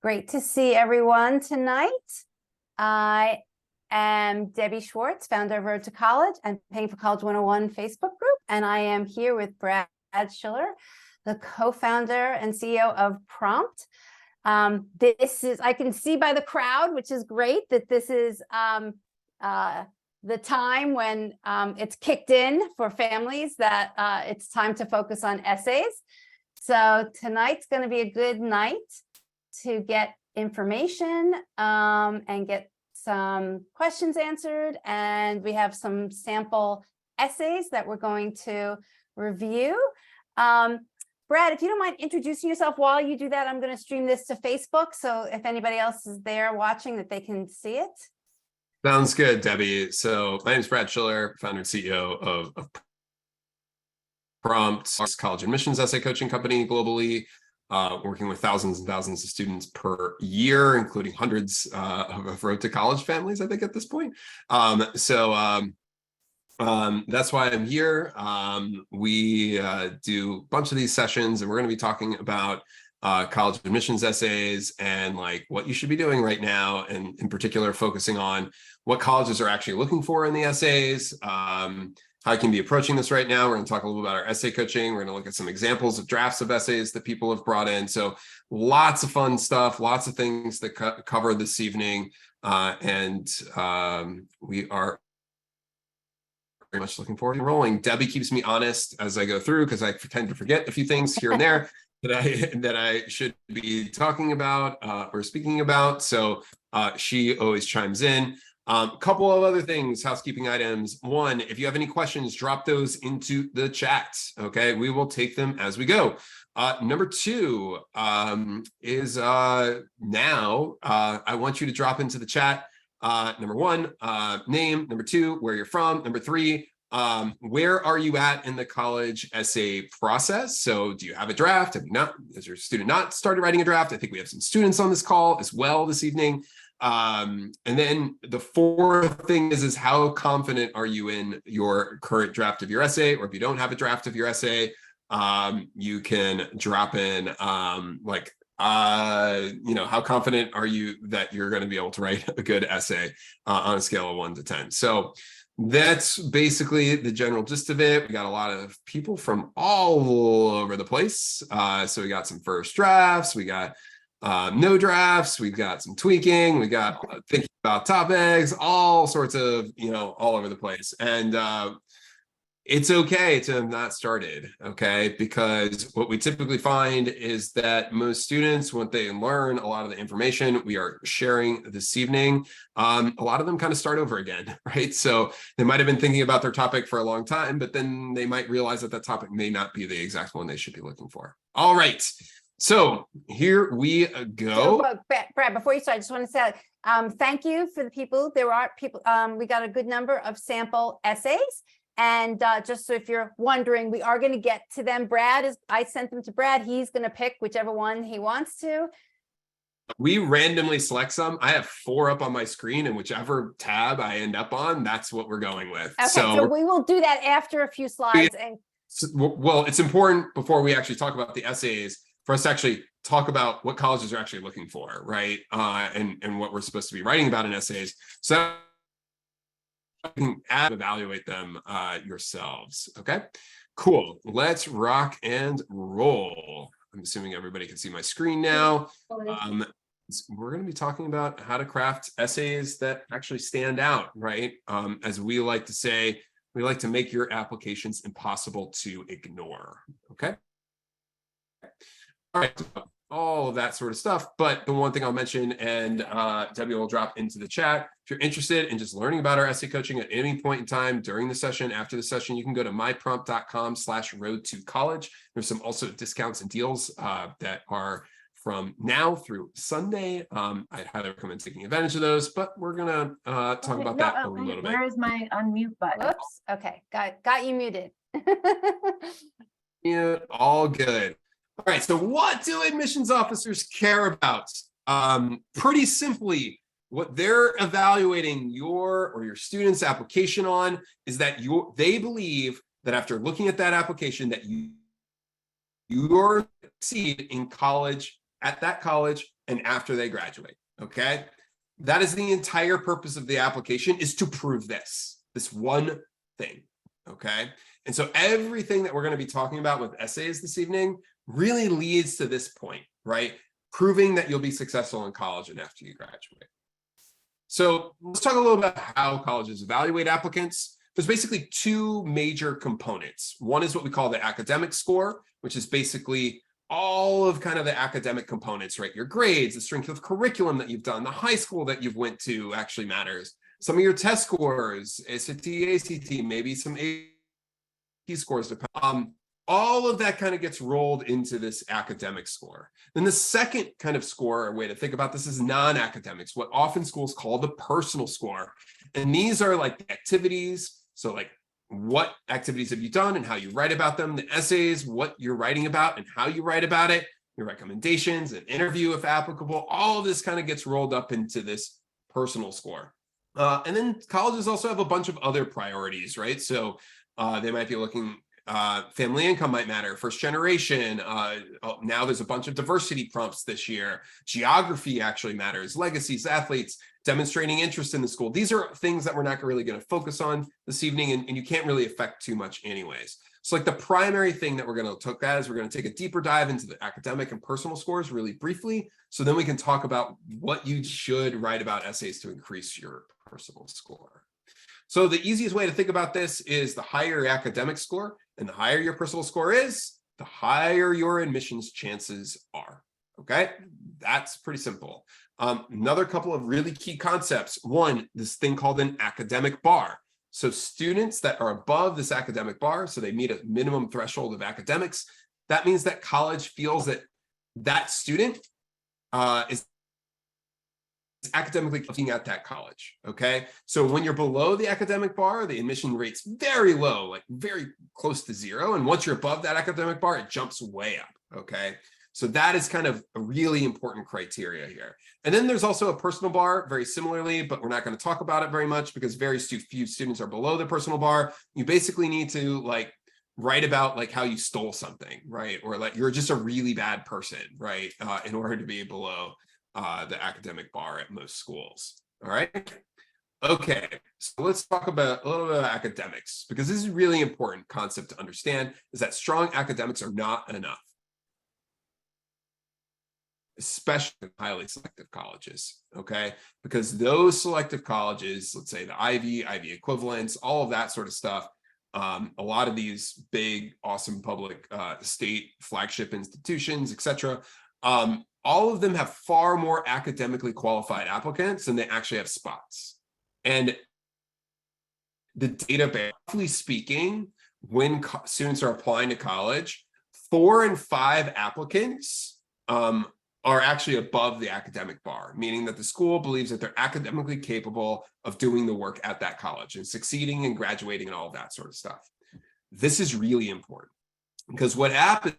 Great to see everyone tonight. I am Debbie Schwartz, founder of Road to College and Paying for College 101 Facebook group, and I am here with Brad Schiller, the co-founder and CEO of Prompt. This is, I can see by the crowd, which is great, that this is the time when it's kicked in for families that it's time to focus on essays. So tonight's going to be a good night to get information and get some questions answered. And we have some sample essays that we're going to review. Brad, if you don't mind introducing yourself while you do that, I'm going to stream this to Facebook. So if anybody else is there watching, that they can see it. Sounds good, Debbie. So my name is Brad Schiller, founder and CEO of Prompt, college admissions essay coaching company globally, working with thousands and thousands of students per year, including hundreds of Road to College families, I think, at this point. That's why I'm here. We do a bunch of these sessions, and we're going to be talking about college admissions essays and like what you should be doing right now, and in particular focusing on what colleges are actually looking for in the essays, how you can be approaching this right now. We're going to talk a little about our essay coaching. We're going to look at some examples of drafts of essays that people have brought in. So lots of fun stuff, lots of things that cover this evening. We are very much looking forward to rolling. Debbie keeps me honest as I go through, because I tend to forget a few things here and there that I should be talking about or speaking about. So she always chimes in. Couple of other things, housekeeping items. One, if you have any questions, drop those into the chat. Okay, we will take them as we go. Number two is now I want you to drop into the chat. Number one, name. Number two, where you're from. Number three, where are you at in the college essay process? So do you have a draft? Have you not? Has your student not started writing a draft? I think we have some students on this call as well this evening. And then the fourth thing is how confident are you in your current draft of your essay? Or if you don't have a draft of your essay, you can drop in how confident are you that you're going to be able to write a good essay on a scale of 1 to 10? So that's basically the general gist of it. We got a lot of people from all over the place. So we got some first drafts, we got no drafts, we've got some tweaking, we got thinking about topics, all sorts of, all over the place. And it's okay to have not started, okay? Because what we typically find is that most students, when they learn a lot of the information we are sharing this evening, a lot of them kind of start over again, right? So they might have been thinking about their topic for a long time, but then they might realize that that topic may not be the exact one they should be looking for. All right. So here we go. So, Brad, before you start, I just want to say thank you for the people. There are people, we got a good number of sample essays. And just so if you're wondering, we are going to get to them. I sent them to Brad. He's going to pick whichever one he wants to. We randomly select some. I have 4 up on my screen, and whichever tab I end up on, that's what we're going with. Okay, so we will do that after a few slides. Well, it's important before we actually talk about the essays for us to actually talk about what colleges are actually looking for, right? And what we're supposed to be writing about in essays. So you can evaluate them yourselves. Okay, cool. Let's rock and roll. I'm assuming everybody can see my screen now. We're going to be talking about how to craft essays that actually stand out, right? As we like to say, we like to make your applications impossible to ignore. Okay. All right, all of that sort of stuff. But the one thing I'll mention, and Debbie will drop into the chat, if you're interested in just learning about our essay coaching at any point in time during the session, after the session, you can go to myprompt.com/road-to-college. There's some also discounts and deals that are from now through Sunday. I'd highly recommend taking advantage of those, but we're gonna talk about that a little bit. Where is my unmute button? Oops. Okay, got you muted. Yeah, all good. All right, so what do admissions officers care about? Pretty simply, what they're evaluating your or your student's application on is that they believe that after looking at that application that you're succeed in college, at that college, and after they graduate, okay? That is the entire purpose of the application, is to prove this one thing, okay? And so everything that we're going to be talking about with essays this evening really leads to this point, right? Proving that you'll be successful in college and after you graduate. So let's talk a little about how colleges evaluate applicants. There's basically two major components. One is what we call the academic score, which is basically all of kind of the academic components, right? Your grades, the strength of curriculum that you've done, the high school that you've went to actually matters. Some of your test scores, SAT, ACT, maybe some AP scores. All of that kind of gets rolled into this academic score. Then the second kind of score, or way to think about this, is non-academics, what often schools call the personal score. And these are like activities. So like, what activities have you done and how you write about them? The essays, what you're writing about and how you write about it, your recommendations, an interview if applicable, all of this kind of gets rolled up into this personal score. And then colleges also have a bunch of other priorities, right? So they might be looking, family income might matter, first generation. Now there's a bunch of diversity prompts this year. Geography actually matters, legacies, athletes, demonstrating interest in the school. These are things that we're not really going to focus on this evening, and you can't really affect too much anyways. So like the primary thing that we're going to look at is we're going to take a deeper dive into the academic and personal scores really briefly. So then we can talk about what you should write about essays to increase your personal score. So the easiest way to think about this is the higher your academic score and the higher your personal score is, the higher your admissions chances are. Okay, that's pretty simple. Another couple of really key concepts. One, this thing called an academic bar. So students that are above this academic bar, so they meet a minimum threshold of academics, that means that college feels that that student is academically looking at that college, okay? So when you're below the academic bar, the admission rate's very low, like very close to zero. And once you're above that academic bar, it jumps way up, okay? So that is kind of a really important criteria here. And then there's also a personal bar, very similarly, but we're not going to talk about it very much because very few students are below the personal bar. You basically need to like write about like how you stole something, right? Or like you're just a really bad person, right? In order to be below the academic bar at most schools. All right. Okay, so let's talk about a little bit about academics, because this is a really important concept to understand, is that strong academics are not enough, especially in highly selective colleges, okay? Because those selective colleges, let's say the Ivy equivalents, all of that sort of stuff, a lot of these big, awesome public state flagship institutions, etc., all of them have far more academically qualified applicants than they actually have spots. And the data, roughly speaking, when students are applying to college, 4 in 5 applicants are actually above the academic bar, meaning that the school believes that they're academically capable of doing the work at that college and succeeding and graduating and all of that sort of stuff. This is really important because what happens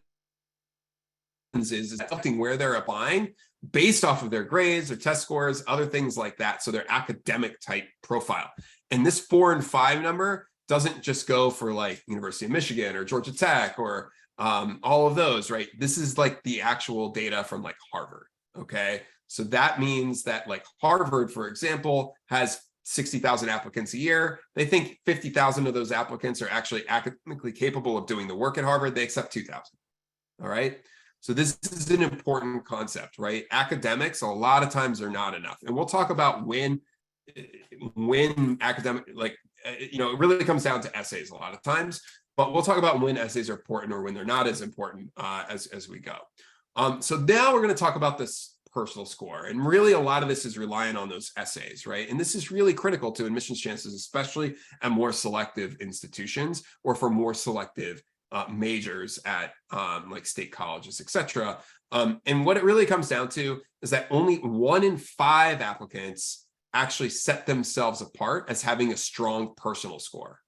is something where they're applying based off of their grades, their test scores, other things like that. So their academic type profile. And this 4 and 5 number doesn't just go for like University of Michigan or Georgia Tech or all of those, right? This is like the actual data from like Harvard, okay? So that means that like Harvard, for example, has 60,000 applicants a year. They think 50,000 of those applicants are actually academically capable of doing the work at Harvard. They accept 2,000, all right? So this is an important concept, right? Academics, a lot of times are not enough. And we'll talk about when academic, like, you know, it really comes down to essays a lot of times, but we'll talk about when essays are important or when they're not as important as we go. So now we're going to talk about this personal score. And really a lot of this is relying on those essays, right? And this is really critical to admissions chances, especially at more selective institutions or for more selective majors at like state colleges, etc. And what it really comes down to is that only 1 in 5 applicants actually set themselves apart as having a strong personal score.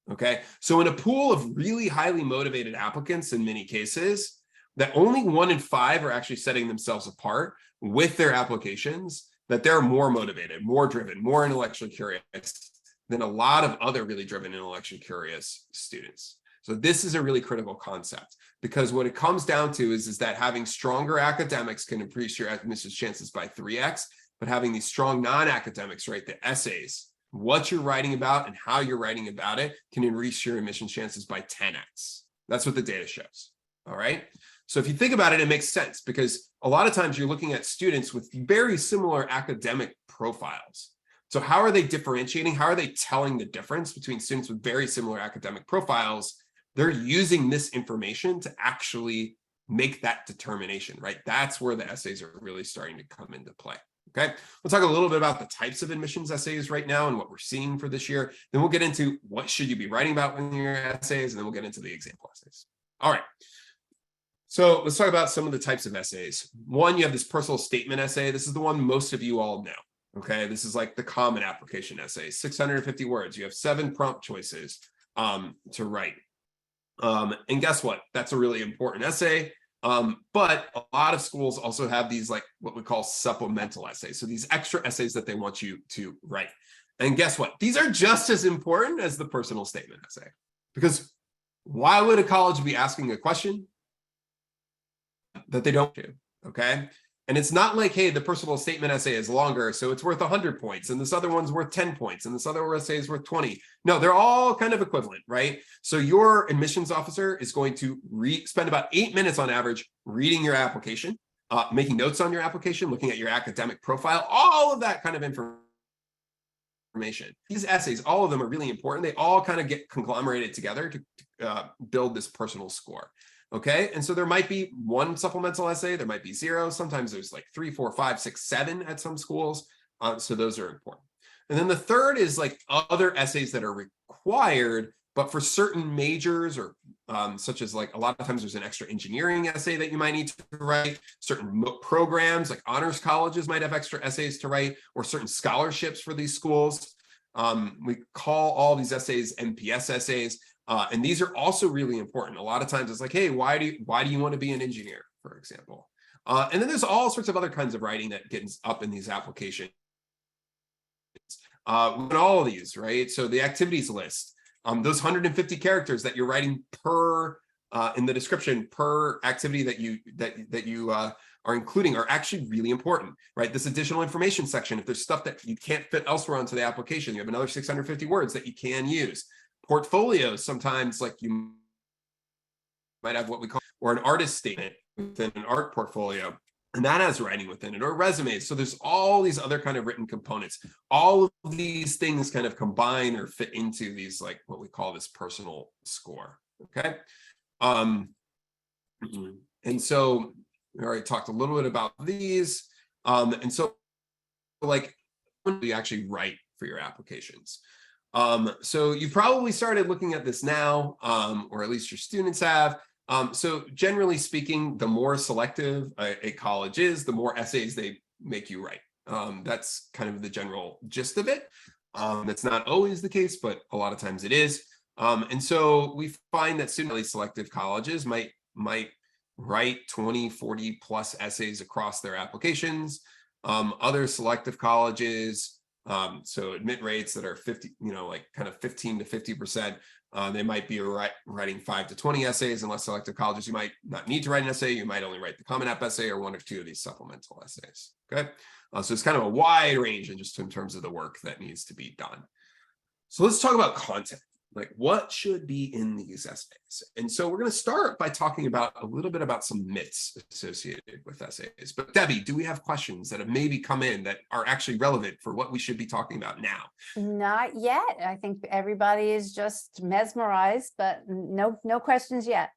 Okay, so in a pool of really highly motivated applicants, in many cases, that only 1 in 5 are actually setting themselves apart with their applications, that they're more motivated, more driven, more intellectually curious than a lot of other really driven, intellectually curious students. So this is a really critical concept, because what it comes down to is that having stronger academics can increase your admissions chances by 3x, but having these strong non-academics, right, the essays, what you're writing about and how you're writing about it, can increase your admission chances by 10x. That's what the data shows. All right. So if you think about it, it makes sense, because a lot of times you're looking at students with very similar academic profiles. So how are they differentiating? How are they telling the difference between students with very similar academic profiles? They're using this information to actually make that determination, right? That's where the essays are really starting to come into play. Okay, we'll talk a little bit about the types of admissions essays right now and what we're seeing for this year. Then we'll get into what should you be writing about in your essays, and then we'll get into the example essays. All right. So let's talk about some of the types of essays. One, you have this personal statement essay. This is the one most of you all know. Okay, this is like the common application essay, 650 words. You have 7 prompt choices to write. And guess what? That's a really important essay. But a lot of schools also have these, like what we call supplemental essays. So these extra essays that they want you to write. And guess what? These are just as important as the personal statement essay. Because why would a college be asking a question that they don't do? Okay. And it's not like, hey, the personal statement essay is longer, so it's worth 100 points, and this other one's worth 10 points, and this other essay is worth 20. No, they're all kind of equivalent, right? So your admissions officer is going to spend about 8 minutes on average reading your application, making notes on your application, looking at your academic profile, all of that kind of information. These essays, all of them are really important. They all kind of get conglomerated together to build this personal score. Okay, and so there might be 1 supplemental essay, there might be 0. Sometimes there's like 3, 4, 5, 6, 7 at some schools. So those are important. And then the third is like other essays that are required, but for certain majors, or such as like a lot of times there's an extra engineering essay that you might need to write. Certain programs like honors colleges might have extra essays to write, or certain scholarships for these schools. We call all these essays NPS essays. And these are also really important. A lot of times it's like, hey, why do you want to be an engineer, for example? And then there's all sorts of other kinds of writing that gets up in these applications. With all of these, right? So the activities list, those 150 characters that you're writing per in the description per activity that you are including are actually really important, right? This additional information section, if there's stuff that you can't fit elsewhere onto the application, you have another 650 words that you can use. Portfolios, sometimes like you might have what we call, or an artist statement within an art portfolio, and that has writing within it, or resumes. So there's all these other kind of written components. All of these things kind of combine or fit into these, like what we call this personal score, okay? And so we already talked a little bit about these. And so like, when do you actually write for your applications? So you've probably started looking at this now, or at least your students have. So generally speaking, the more selective a college is, the more essays they make you write. That's kind of the general gist of it. That's not always the case, but a lot of times it is. And so we find that student selective colleges might write 20, 40 plus essays across their applications. Other selective colleges, so admit rates that are 50, like kind of 15 to 50%, they might be writing 5 to 20 essays. In less selective colleges, you might not need to write an essay. You might only write the Common App essay or 1 or 2 of these supplemental essays. Okay, so it's kind of a wide range in terms of the work that needs to be done. So let's talk about content. Like what should be in these essays? And so we're going to start by talking about a little bit about some myths associated with essays. But Debbie, do we have questions that have maybe come in that are actually relevant for what we should be talking about now? Not yet. I think everybody is just mesmerized, but no questions yet.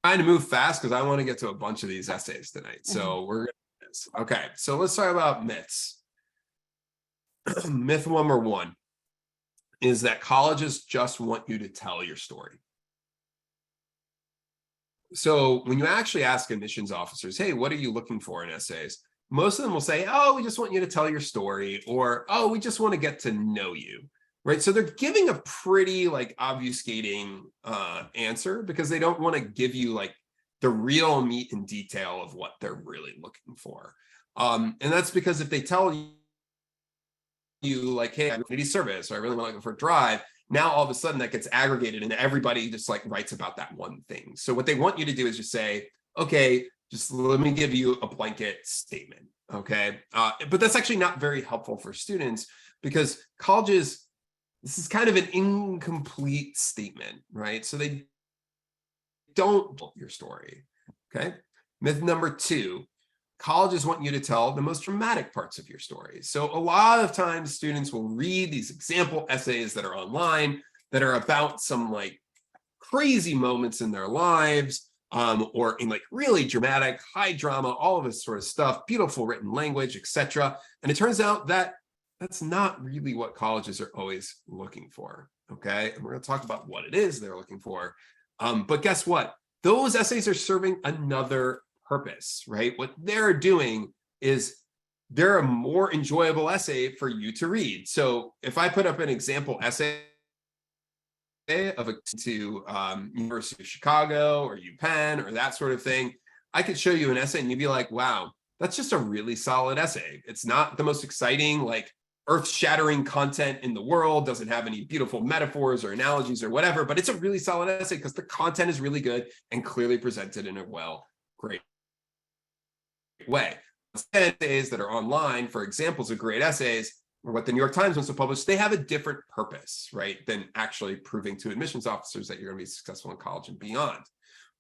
Trying to move fast because I want to get to a bunch of these essays tonight. So we're going to do this. Okay, so let's talk about myths. Myth number 1 is that colleges just want you to tell your story. So when you actually ask admissions officers, hey, what are you looking for in essays? Most of them will say, oh, we just want you to tell your story, or, oh, we just want to get to know you, right? So they're giving a pretty like obfuscating answer because they don't want to give you like the real meat and detail of what they're really looking for. And that's because if they tell you like, hey, I need service, or I really want to go for a drive, now all of a sudden that gets aggregated and everybody just like writes about that one thing. So what they want you to do is just say, okay, just let me give you a blanket statement, okay? But that's actually not very helpful for students because colleges, this is kind of an incomplete statement, right? So they don't tell your story, okay? Myth number 2, colleges want you to tell the most dramatic parts of your story. So a lot of times students will read these example essays that are online that are about some like crazy moments in their lives, or in like really dramatic, high drama, all of this sort of stuff, beautiful written language, etc. And it turns out that that's not really what colleges are always looking for, okay? And we're going to talk about what it is they're looking for. But guess what? Those essays are serving another purpose, right? What they're doing is they're a more enjoyable essay for you to read. So if I put up an example essay of to University of Chicago or UPenn or that sort of thing, I could show you an essay and you'd be like, wow, that's just a really solid essay. It's not the most exciting, like earth-shattering content in the world, doesn't have any beautiful metaphors or analogies or whatever, but it's a really solid essay because the content is really good and clearly presented in a great way. Essays that are online, for examples of great essays, or what the New York Times wants to publish, they have a different purpose, right, than actually proving to admissions officers that you're going to be successful in college and beyond,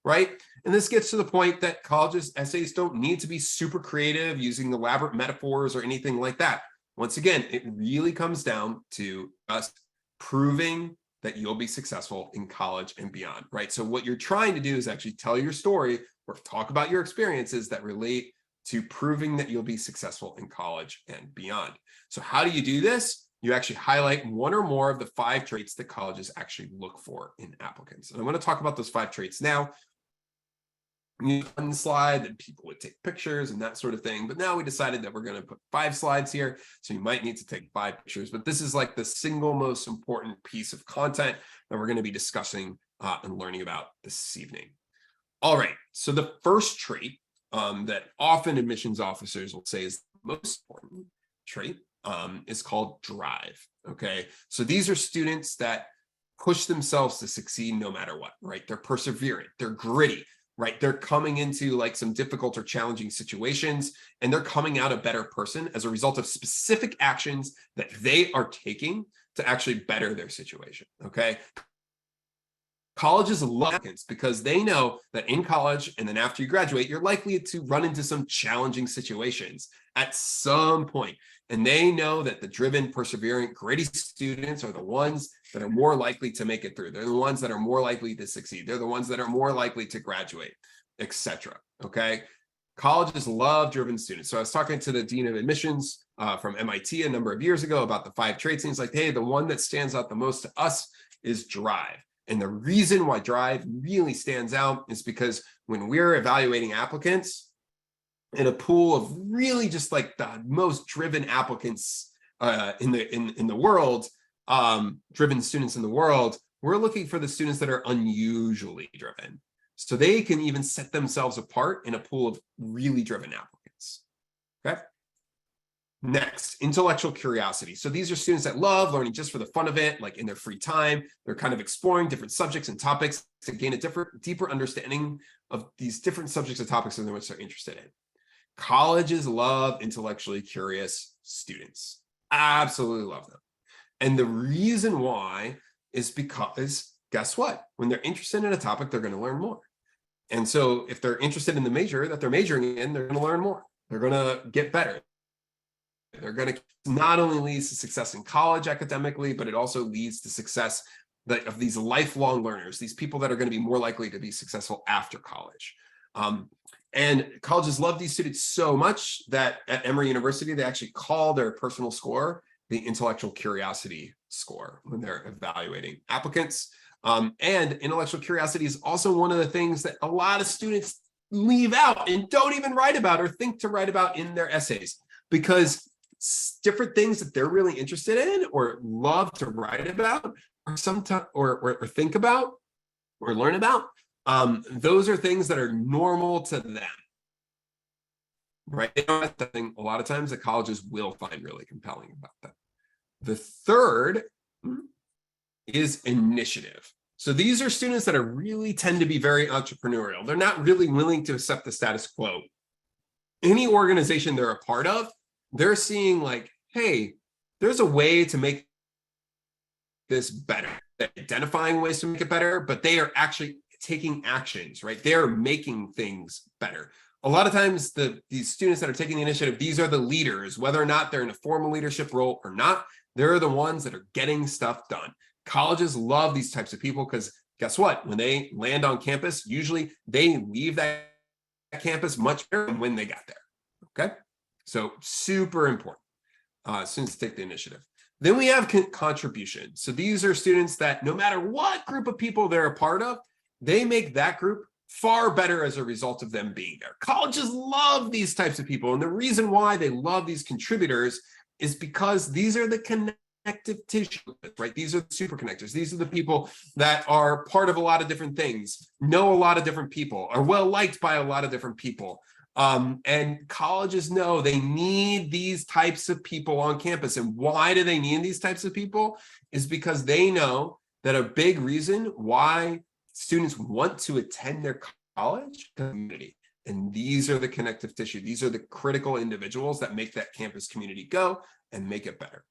right? And this gets to the point that colleges' essays don't need to be super creative, using elaborate metaphors or anything like that. Once again, it really comes down to us proving that you'll be successful in college and beyond, right? So what you're trying to do is actually tell your story or talk about your experiences that relate to proving that you'll be successful in college and beyond. So how do you do this? You actually highlight one or more of the 5 traits that colleges actually look for in applicants. And I want to talk about those 5 traits now. One slide that people would take pictures and that sort of thing. But now we decided that we're going to put 5 slides here. So you might need to take 5 pictures, but this is like the single most important piece of content that we're going to be discussing and learning about this evening. All right. So the first trait that often admissions officers will say is the most important trait is called drive. Okay. So these are students that push themselves to succeed no matter what, right? They're perseverant, they're gritty, right? They're coming into like some difficult or challenging situations and they're coming out a better person as a result of specific actions that they are taking to actually better their situation, okay? Colleges love applicants because they know that in college and then after you graduate, you're likely to run into some challenging situations at some point. And they know that the driven, perseverant, gritty students are the ones that are more likely to make it through. They're the ones that are more likely to succeed. They're the ones that are more likely to graduate, etc. Okay. Colleges love driven students. So I was talking to the dean of admissions from MIT a number of years ago about the 5 traits. And he's like, hey, the one that stands out the most to us is drive. And the reason why drive really stands out is because when we're evaluating applicants in a pool of really just like the most driven applicants in the world, driven students in the world, we're looking for the students that are unusually driven. So they can even set themselves apart in a pool of really driven applicants. Okay. Next, intellectual curiosity. So these are students that love learning just for the fun of it, like in their free time. They're kind of exploring different subjects and topics to gain a deeper understanding of these different subjects and topics in which they're interested in. Colleges love intellectually curious students. Absolutely love them. And the reason why is because, guess what? When they're interested in a topic, they're going to learn more. And so if they're interested in the major that they're majoring in, they're going to learn more. They're going to get better. They're going to not only leads to success in college academically, but it also leads to success of these lifelong learners, these people that are going to be more likely to be successful after college. And colleges love these students so much that at Emory University, they actually call their personal score the intellectual curiosity score when they're evaluating applicants. And intellectual curiosity is also one of the things that a lot of students leave out and don't even write about or think to write about in their essays, because different things that they're really interested in or love to write about or sometimes or think about or learn about, those are things that are normal to them, right? A lot of times the colleges will find really compelling about that. The third is initiative. So these are students that are really tend to be very entrepreneurial. They're not really willing to accept the status quo. Any organization they're a part of, they're seeing like, hey, there's a way to make this better. They're identifying ways to make it better, but they are actually taking actions, right? They're making things better. A lot of times these students that are taking the initiative, these are the leaders, whether or not they're in a formal leadership role or not, they're the ones that are getting stuff done. Colleges love these types of people because guess what? When they land on campus, usually they leave that campus much better than when they got there, okay? So super important. Students take the initiative. Then we have contribution. So these are students that no matter what group of people they're a part of, they make that group far better as a result of them being there. Colleges love these types of people. And the reason why they love these contributors is because these are the connective tissue, right? These are the super connectors. These are the people that are part of a lot of different things, know a lot of different people, are well liked by a lot of different people. And colleges know they need these types of people on campus. And why do they need these types of people? Is because they know that a big reason why students want to attend their college community. And these are the connective tissue. These are the critical individuals that make that campus community go and make it better.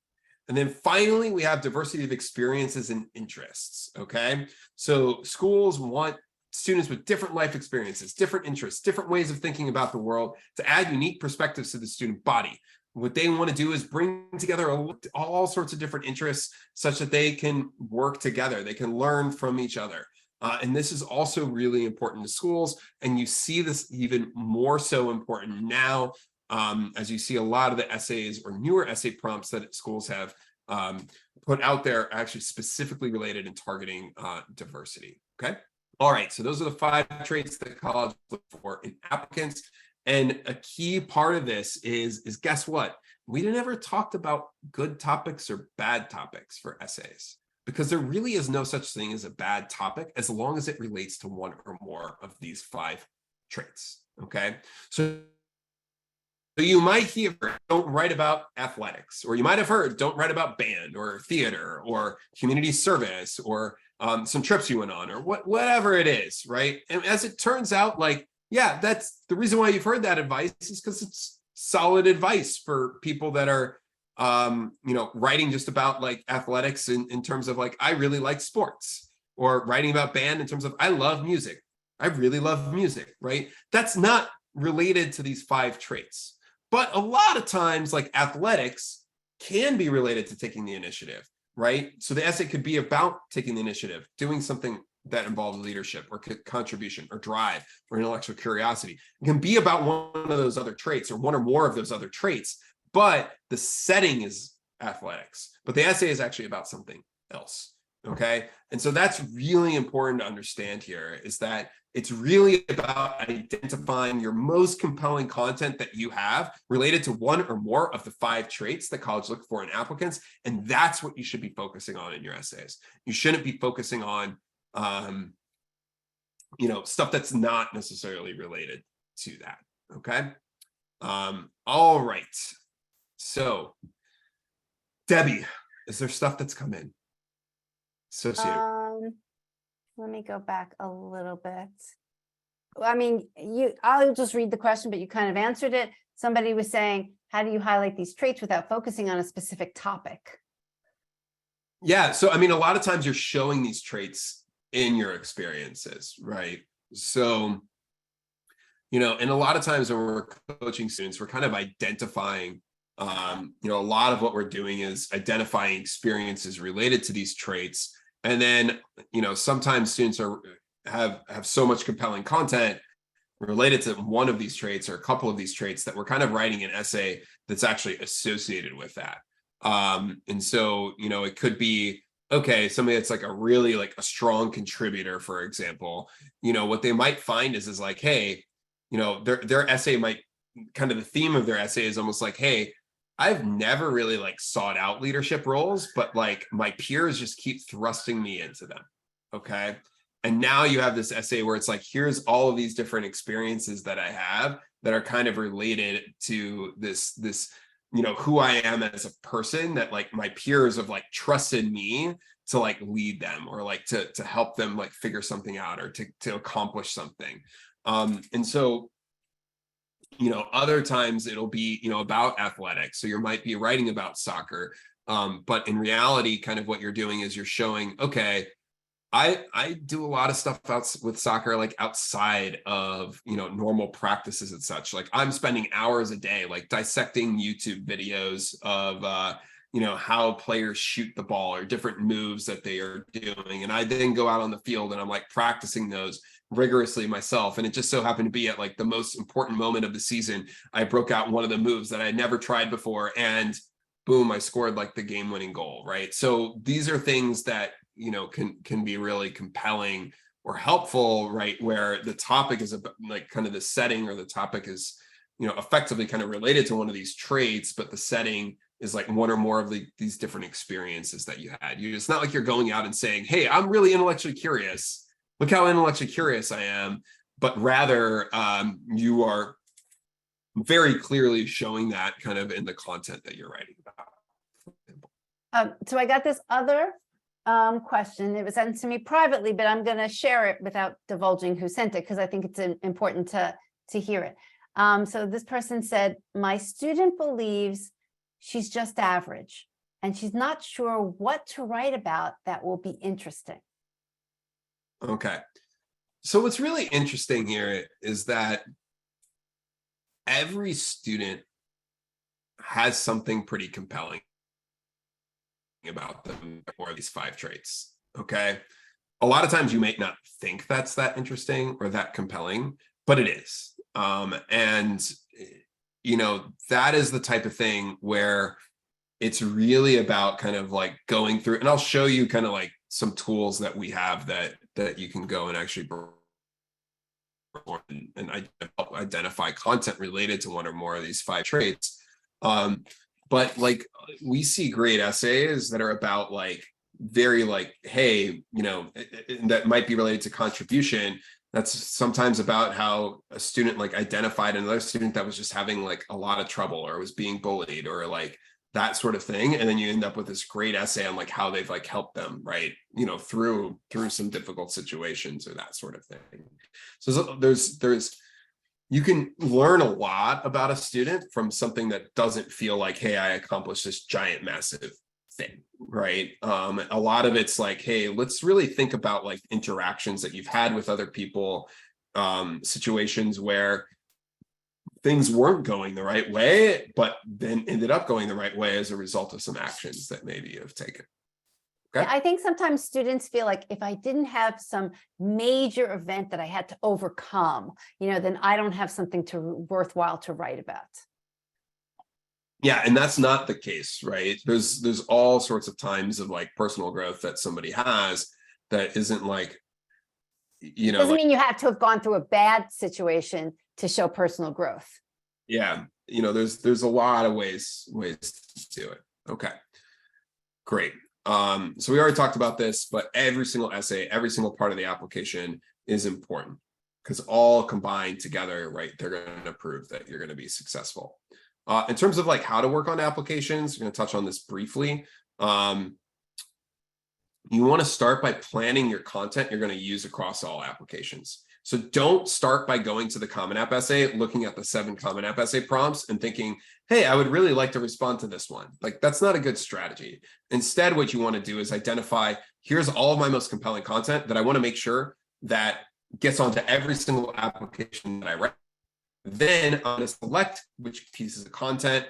And then finally, we have diversity of experiences and interests, okay? So schools want students with different life experiences, different interests, different ways of thinking about the world to add unique perspectives to the student body. What they want to do is bring together all sorts of different interests such that they can work together. They can learn from each other. And this is also really important to schools. And you see this even more so important now as you see a lot of the essays or newer essay prompts that schools have put out there actually specifically related and targeting diversity, okay? All right, so those are the 5 traits that colleges look for in applicants. And a key part of this is guess what? We never talked about good topics or bad topics for essays because there really is no such thing as a bad topic as long as it relates to one or more of these 5 traits, okay? So you might hear, don't write about athletics, or you might have heard, don't write about band or theater or community service or some trips you went on or whatever it is, right? And as it turns out, like, yeah, that's the reason why you've heard that advice is because it's solid advice for people that are, writing just about like athletics in terms of like, I really like sports, or writing about band in terms of, I love music. I really love music, right? That's not related to these 5 traits. But a lot of times, like athletics can be related to taking the initiative, right? So the essay could be about taking the initiative, doing something that involves leadership or contribution or drive or intellectual curiosity. It can be about one of those other traits or one or more of those other traits, but the setting is athletics. But the essay is actually about something else, okay? And so that's really important to understand here is that it's really about identifying your most compelling content that you have related to one or more of the 5 traits that colleges look for in applicants. And that's what you should be focusing on in your essays. You shouldn't be focusing on, stuff that's not necessarily related to that, okay? All right. So, Debbie, is there stuff that's come in associated? Let me go back a little bit. I mean, I'll just read the question, but you kind of answered it. Somebody was saying, how do you highlight these traits without focusing on a specific topic? Yeah, so I mean, a lot of times you're showing these traits in your experiences, right? So, and a lot of times when we're coaching students, we're kind of identifying, a lot of what we're doing is identifying experiences related to these traits. And then, sometimes students have so much compelling content related to one of these traits or a couple of these traits that we're kind of writing an essay that's actually associated with that. And so, it could be, okay, somebody that's like a really like a strong contributor, for example, what they might find is like, hey, their essay might kind of the theme of their essay is almost like, hey, I've never really like sought out leadership roles, but like my peers just keep thrusting me into them. Okay. And now you have this essay where it's like, here's all of these different experiences that I have that are kind of related to this who I am as a person, that like my peers have like trusted me to like lead them, or like to help them like figure something out, or to accomplish something. And so, other times it'll be, about athletics. So you might be writing about soccer. But in reality, kind of what you're doing is you're showing, okay, I do a lot of stuff with soccer, like outside of, normal practices and such. Like I'm spending hours a day, like dissecting YouTube videos of, how players shoot the ball, or different moves that they are doing. And I then go out on the field and I'm like practicing those rigorously myself. And it just so happened to be at like the most important moment of the season, I broke out one of the moves that I had never tried before, and boom, I scored like the game-winning goal, right? So these are things that, can be really compelling or helpful, right? Where the topic is about like kind of the setting, or the topic is, effectively kind of related to one of these traits, but the setting is like one or more of these different experiences that you had. It's not like you're going out and saying, hey, I'm really intellectually curious. Look how intellectually curious I am. But rather, you are very clearly showing that kind of in the content that you're writing about. So I got this other question. It was sent to me privately, but I'm going to share it without divulging who sent it, because I think it's important to hear it. So this person said, my student believes she's just average, and she's not sure what to write about that will be interesting. Okay. So what's really interesting here is that every student has something pretty compelling about them, or these 5 traits. Okay. A lot of times you may not think that's that interesting or that compelling, but it is. And that is the type of thing where it's really about kind of like going through, and I'll show you kind of like some tools that we have that you can go and actually and identify content related to one or more of these 5 traits. But like we see great essays that are about like very like, hey, that might be related to contribution. That's sometimes about how a student like identified another student that was just having like a lot of trouble, or was being bullied, or like that sort of thing. And then you end up with this great essay on like how they've like helped them, right, through some difficult situations, or that sort of thing. So there's you can learn a lot about a student from something that doesn't feel like, hey, I accomplished this giant, massive thing, right? A lot of it's like, hey, let's really think about like interactions that you've had with other people, situations where things weren't going the right way, but then ended up going the right way as a result of some actions that maybe you have taken. Okay. I think sometimes students feel like if I didn't have some major event that I had to overcome, then I don't have something worthwhile to write about. Yeah, and that's not the case, right? There's all sorts of times of like personal growth that somebody has that isn't like, Doesn't mean you have to have gone through a bad situation to show personal growth. Yeah, there's a lot of ways to do it. Okay, great. So we already talked about this, but every single essay, every single part of the application is important, because all combined together, right, they're going to prove that you're going to be successful. In terms of like how to work on applications, we're going to touch on this briefly. You want to start by planning your content you're going to use across all applications. So don't start by going to the Common App essay, looking at the 7 Common App essay prompts and thinking, hey, I would really like to respond to this one. Like, that's not a good strategy. Instead, what you want to do is identify, here's all of my most compelling content that I want to make sure that gets onto every single application that I write. Then I'm going to select which pieces of content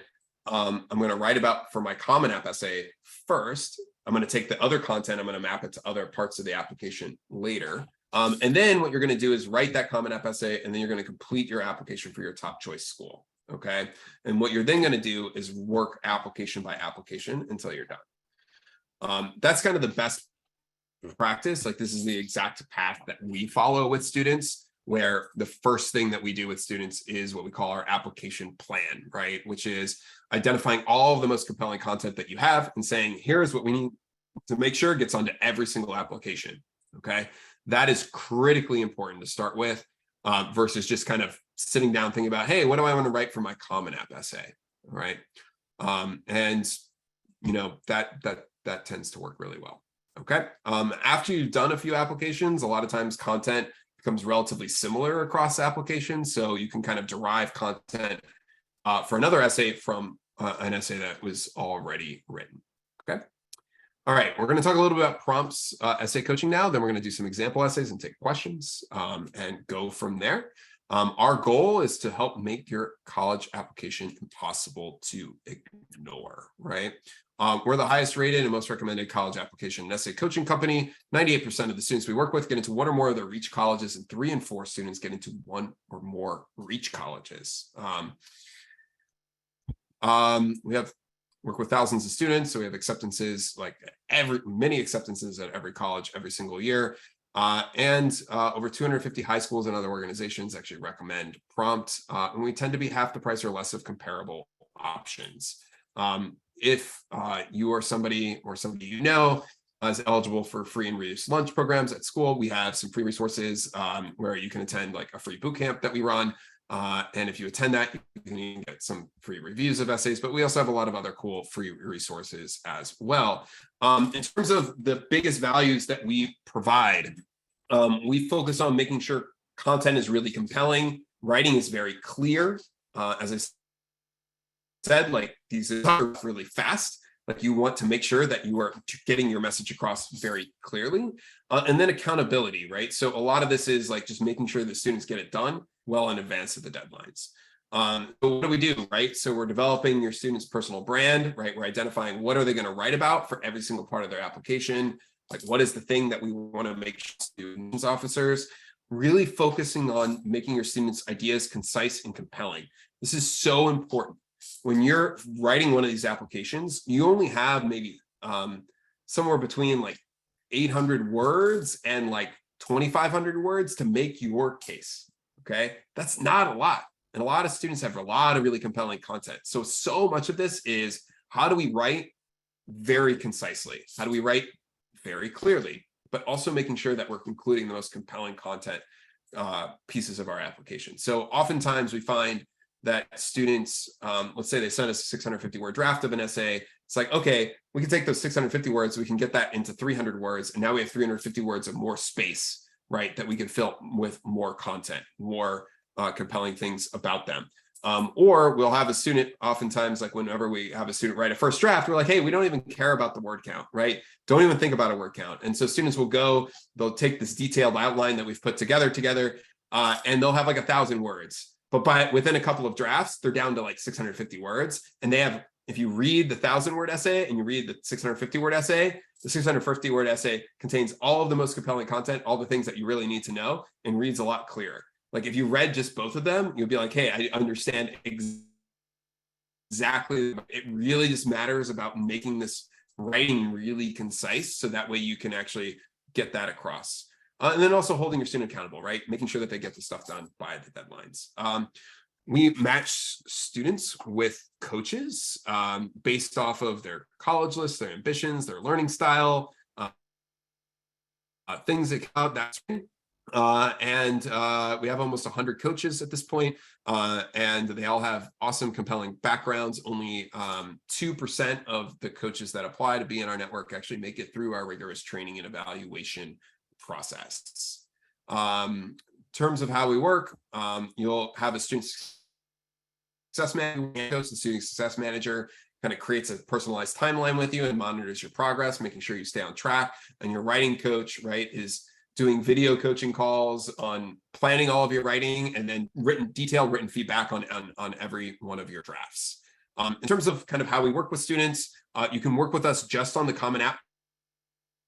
I'm going to write about for my Common App essay first. I'm going to take the other content, I'm going to map it to other parts of the application later. And then what you're going to do is write that Common App essay, and then you're going to complete your application for your top choice school. Okay. And what you're then going to do is work application by application until you're done. That's kind of the best practice. Like, this is the exact path that we follow with students, where the first thing that we do with students is what we call our application plan, right? Which is identifying all of the most compelling content that you have and saying, here's what we need to make sure it gets onto every single application. Okay. That is critically important to start with, versus just kind of sitting down thinking about, hey, what do I want to write for my Common App essay? All right. And that tends to work really well. Okay. After you've done a few applications, a lot of times content becomes relatively similar across applications. So you can kind of derive content for another essay from an essay that was already written. Okay. All right, we're going to talk a little bit about prompts essay coaching now. Then we're going to do some example essays and take questions and go from there. Our goal is to help make your college application impossible to ignore, right? We're the highest rated and most recommended college application and essay coaching company. 98% of the students we work with get into one or more of their reach colleges, and 3 in 4 students get into one or more reach colleges. We work with thousands of students, so we have acceptances, like many acceptances at every college every single year. And over 250 high schools and other organizations actually recommend prompt, and we tend to be half the price or less of comparable options. If you are somebody or somebody you know is eligible for free and reduced lunch programs at school, we have some free resources where you can attend like a free boot camp that we run. And if you attend that, you can even get some free reviews of essays, but we also have a lot of other cool free resources as well. In terms of the biggest values that we provide, we focus on making sure content is really compelling. Writing is very clear. As I said, like these are really fast. Like you want to make sure that you are getting your message across very clearly. And then accountability, right? So a lot of this is like just making sure the students get it done well in advance of the deadlines. But what do we do, right? So we're developing your students' personal brand, right? We're identifying what are they going to write about for every single part of their application. Like what is the thing that we want to make sure students officers really focusing on making your students' ideas concise and compelling. This is so important. When you're writing one of these applications, you only have maybe somewhere between like 800 words and like 2,500 words to make your case. Okay, that's not a lot. And a lot of students have a lot of really compelling content. So much of this is how do we write very concisely? How do we write very clearly, but also making sure that we're including the most compelling content pieces of our application. So oftentimes we find that students, let's say they send us a 650-word draft of an essay. It's like, okay, we can take those 650 words, we can get that into 300 words, and now we have 350 words of more space, right, that we can fill with more content, more compelling things about them. Or we'll have a student, oftentimes, like whenever we have a student write a first draft, we're like, hey, we don't even care about the word count, right? Don't even think about a word count. And so students will go, they'll take this detailed outline that we've put together, and they'll have like 1,000 words. But within a couple of drafts, they're down to like 650 words. And they have, if you read the 1,000-word essay and you read the 650-word essay, the 650-word essay contains all of the most compelling content, all the things that you really need to know, and reads a lot clearer. Like if you read just both of them, you'll be like, hey, I understand exactly. It really just matters about making this writing really concise, so that way you can actually get that across. And then also holding your student accountable, right? Making sure that they get the stuff done by the deadlines. We match students with coaches based off of their college list, their ambitions, their learning style, things that come out. That's and we have almost 100 coaches at this point, and they all have awesome, compelling backgrounds. Only 2% of the coaches that apply to be in our network actually make it through our rigorous training and evaluation process. In terms of how we work, you'll have a student success manager, the student success manager kind of creates a personalized timeline with you and monitors your progress, making sure you stay on track. And your writing coach, right, is doing video coaching calls on planning all of your writing, and then detailed written feedback on every one of your drafts. In terms of kind of how we work with students, you can work with us just on the Common App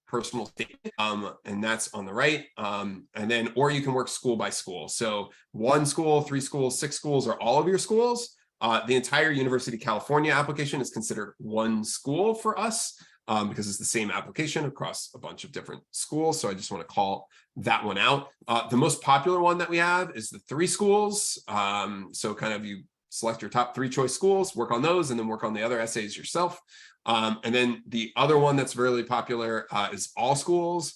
personal statement, and that's on the right. And then, or you can work school by school. So 1 school, 3 schools, 6 schools, or all of your schools. The entire University of California application is considered 1 school for us, because it's the same application across a bunch of different schools. So I just want to call that one out. The most popular one that we have is the 3 schools. So kind of you select your top 3 choice schools, work on those, and then work on the other essays yourself. And then the other one that's really popular is all schools.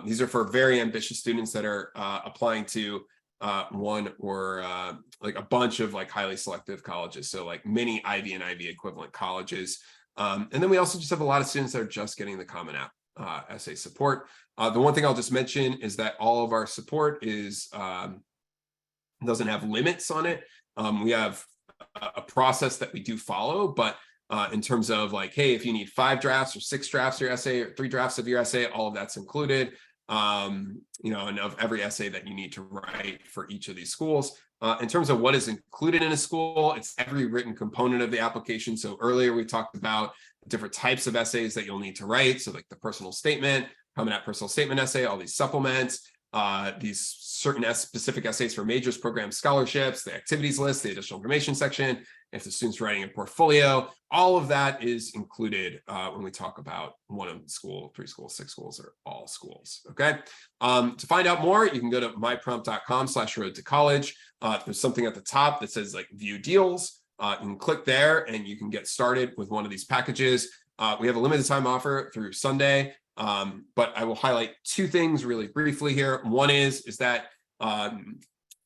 These are for very ambitious students that are applying to one or like a bunch of like highly selective colleges. So like many Ivy and Ivy equivalent colleges. And then we also just have a lot of students that are just getting the Common App essay support. The one thing I'll just mention is that all of our support is doesn't have limits on it. We have a process that we do follow, but in terms of like, hey, if you need 5 drafts or 6 drafts of your essay or 3 drafts of your essay, all of that's included. And of every essay that you need to write for each of these schools. In terms of what is included in a school, it's every written component of the application. So earlier we talked about different types of essays that you'll need to write. So like the personal statement, Common App personal statement essay, all these supplements, these certain specific essays for majors, programs, scholarships, the activities list, the additional information section, if the student's writing a portfolio, all of that is included when we talk about one school, 3 schools, 6 schools, or all schools, okay? To find out more, you can go to myprompt.com/road-to-college. There's something at the top that says like view deals. You can click there and you can get started with one of these packages. We have a limited time offer through Sunday. But I will highlight 2 things really briefly here. One is that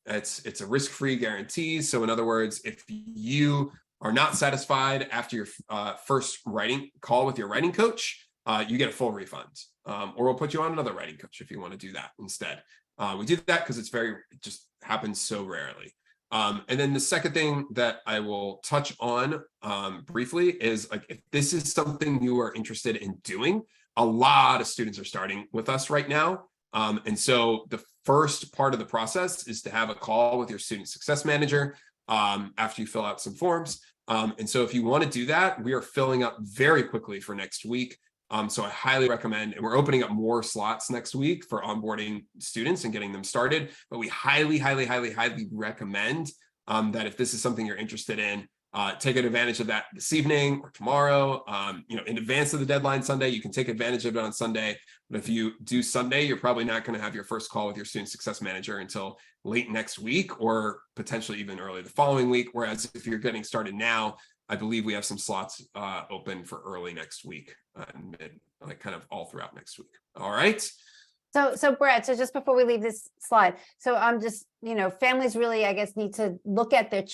it's a risk-free guarantee. So in other words, if you are not satisfied after your first writing call with your writing coach, you get a full refund, or we'll put you on another writing coach if you want to do that instead. We do that because it just happens so rarely. And then the second thing that I will touch on briefly is like, if this is something you are interested in doing, a lot of students are starting with us right now. And so the first part of the process is to have a call with your student success manager after you fill out some forms. And so if you want to do that, we are filling up very quickly for next week. So I highly recommend, and we're opening up more slots next week for onboarding students and getting them started. But we highly, highly, highly, highly recommend that if this is something you're interested in, take advantage of that this evening or tomorrow. In advance of the deadline Sunday, you can take advantage of it on Sunday. But if you do Sunday, you're probably not going to have your first call with your student success manager until late next week, or potentially even early the following week. Whereas if you're getting started now, I believe we have some slots open for early next week, like kind of all throughout next week. All right. So Brett, so just before we leave this slide, so I'm just, families really, I guess, need to look at their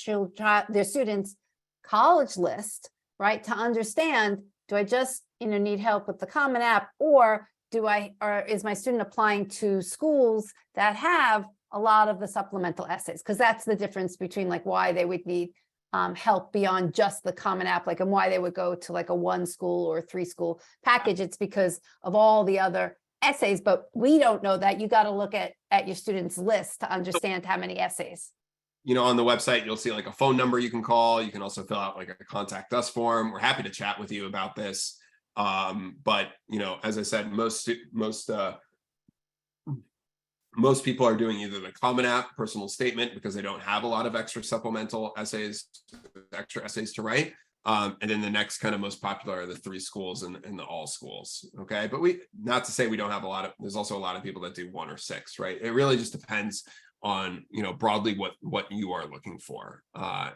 students' college list, right? To understand, do I just, need help with the Common App, or is my student applying to schools that have a lot of the supplemental essays? Because that's the difference between like why they would need help beyond just the Common App, like, and why they would go to like a 1 school or 3 school package. It's because of all the other essays, but we don't know that. You got to look at your students' list to understand how many essays. On the website, you'll see like a phone number you can call. You can also fill out like a contact us form. We're happy to chat with you about this. But as I said, most people are doing either the Common App personal statement because they don't have a lot of extra supplemental essays, extra essays to write. And then the next kind of most popular are the 3 schools and the all schools. Okay. But not to say we don't have there's also a lot of people that do 1 or 6, right? It really just depends on, broadly what you are looking for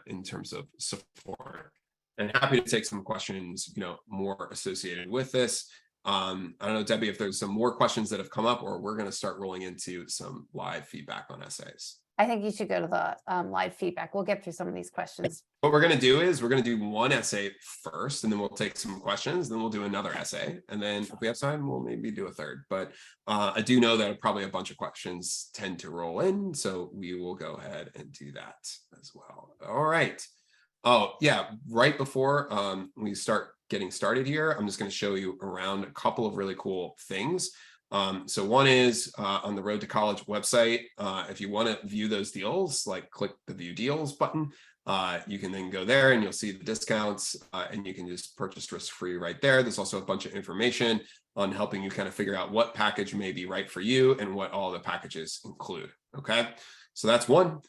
in terms of support. And happy to take some questions, more associated with this. I don't know, Debbie, if there's some more questions that have come up, or we're going to start rolling into some live feedback on essays. I think you should go to the live feedback. We'll get through some of these questions. What we're going to do is we're going to do one essay first, and then we'll take some questions. Then we'll do another essay. And then if we have time, we'll maybe do a third. But I do know that probably a bunch of questions tend to roll in. So we will go ahead and do that as well. All right. Oh, yeah. Right before we start getting started here, I'm just going to show you around a couple of really cool things. So one is on the Road to College website. If you want to view those deals, like click the View Deals button. You can then go there and you'll see the discounts, and you can just purchase risk-free right there. There's also a bunch of information on helping you kind of figure out what package may be right for you and what all the packages include. Okay, so that's one.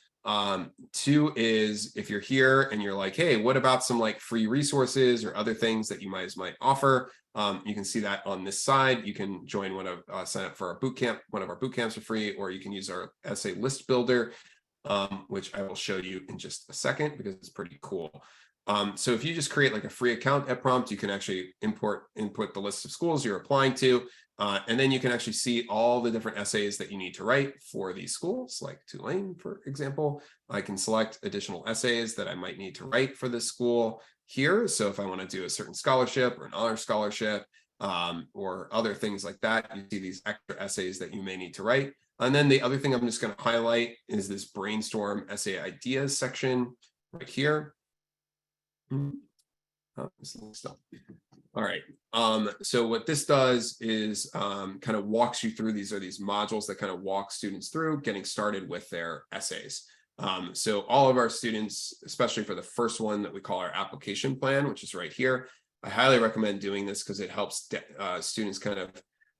2 is if you're here and you're like, hey, what about some like free resources or other things that you might offer? You can see that on this side. You can join sign up for our boot camp. One of our boot camps are free, or you can use our essay list builder, which I will show you in just a second because it's pretty cool. So if you just create like a free account at Prompt, you can actually input the list of schools you're applying to. And then you can actually see all the different essays that you need to write for these schools, like Tulane, for example. I can select additional essays that I might need to write for this school here. So if I want to do a certain scholarship or an honor scholarship, or other things like that, you see these extra essays that you may need to write. And then the other thing I'm just going to highlight is this brainstorm essay ideas section right here. All right. So what this does is kind of walks you through, these are these modules that kind of walk students through getting started with their essays. So all of our students, especially for the first one that we call our application plan, which is right here, I highly recommend doing this because it helps students kind of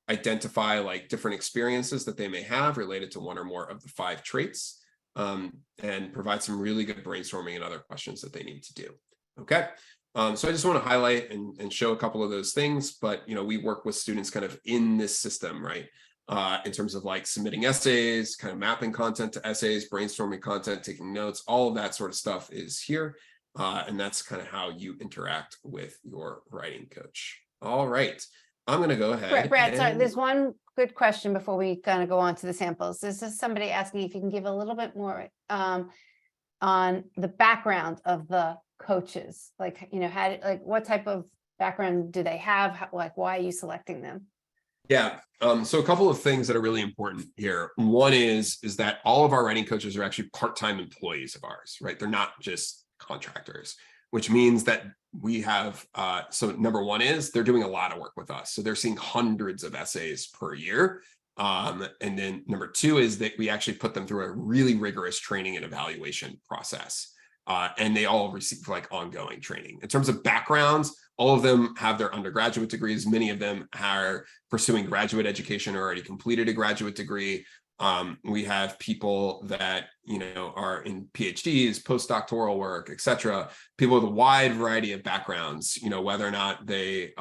identify like different experiences that they may have related to one or more of the 5 traits, and provide some really good brainstorming and other questions that they need to do. Okay. So I just want to highlight and show a couple of those things, but we work with students kind of in this system, right? In terms of like submitting essays, kind of mapping content to essays, brainstorming content, taking notes, all of that sort of stuff is here. And that's kind of how you interact with your writing coach. All right. I'm going to go ahead. Brad, sorry, there's one good question before we kind of go on to the samples. This is somebody asking if you can give a little bit more on the background of the coaches, like, what type of background do they have? Like, why are you selecting them? Yeah. So a couple of things that are really important here. One is that all of our writing coaches are actually part-time employees of ours, right? They're not just contractors, which means that we have, so number one is they're doing a lot of work with us. So they're seeing hundreds of essays per year. And then number two is that we actually put them through a really rigorous training and evaluation process. And they all receive like ongoing training. In terms of backgrounds, all of them have their undergraduate degrees. Many of them are pursuing graduate education or already completed a graduate degree. We have people that, are in PhDs, postdoctoral work, et cetera, people with a wide variety of backgrounds, whether or not they,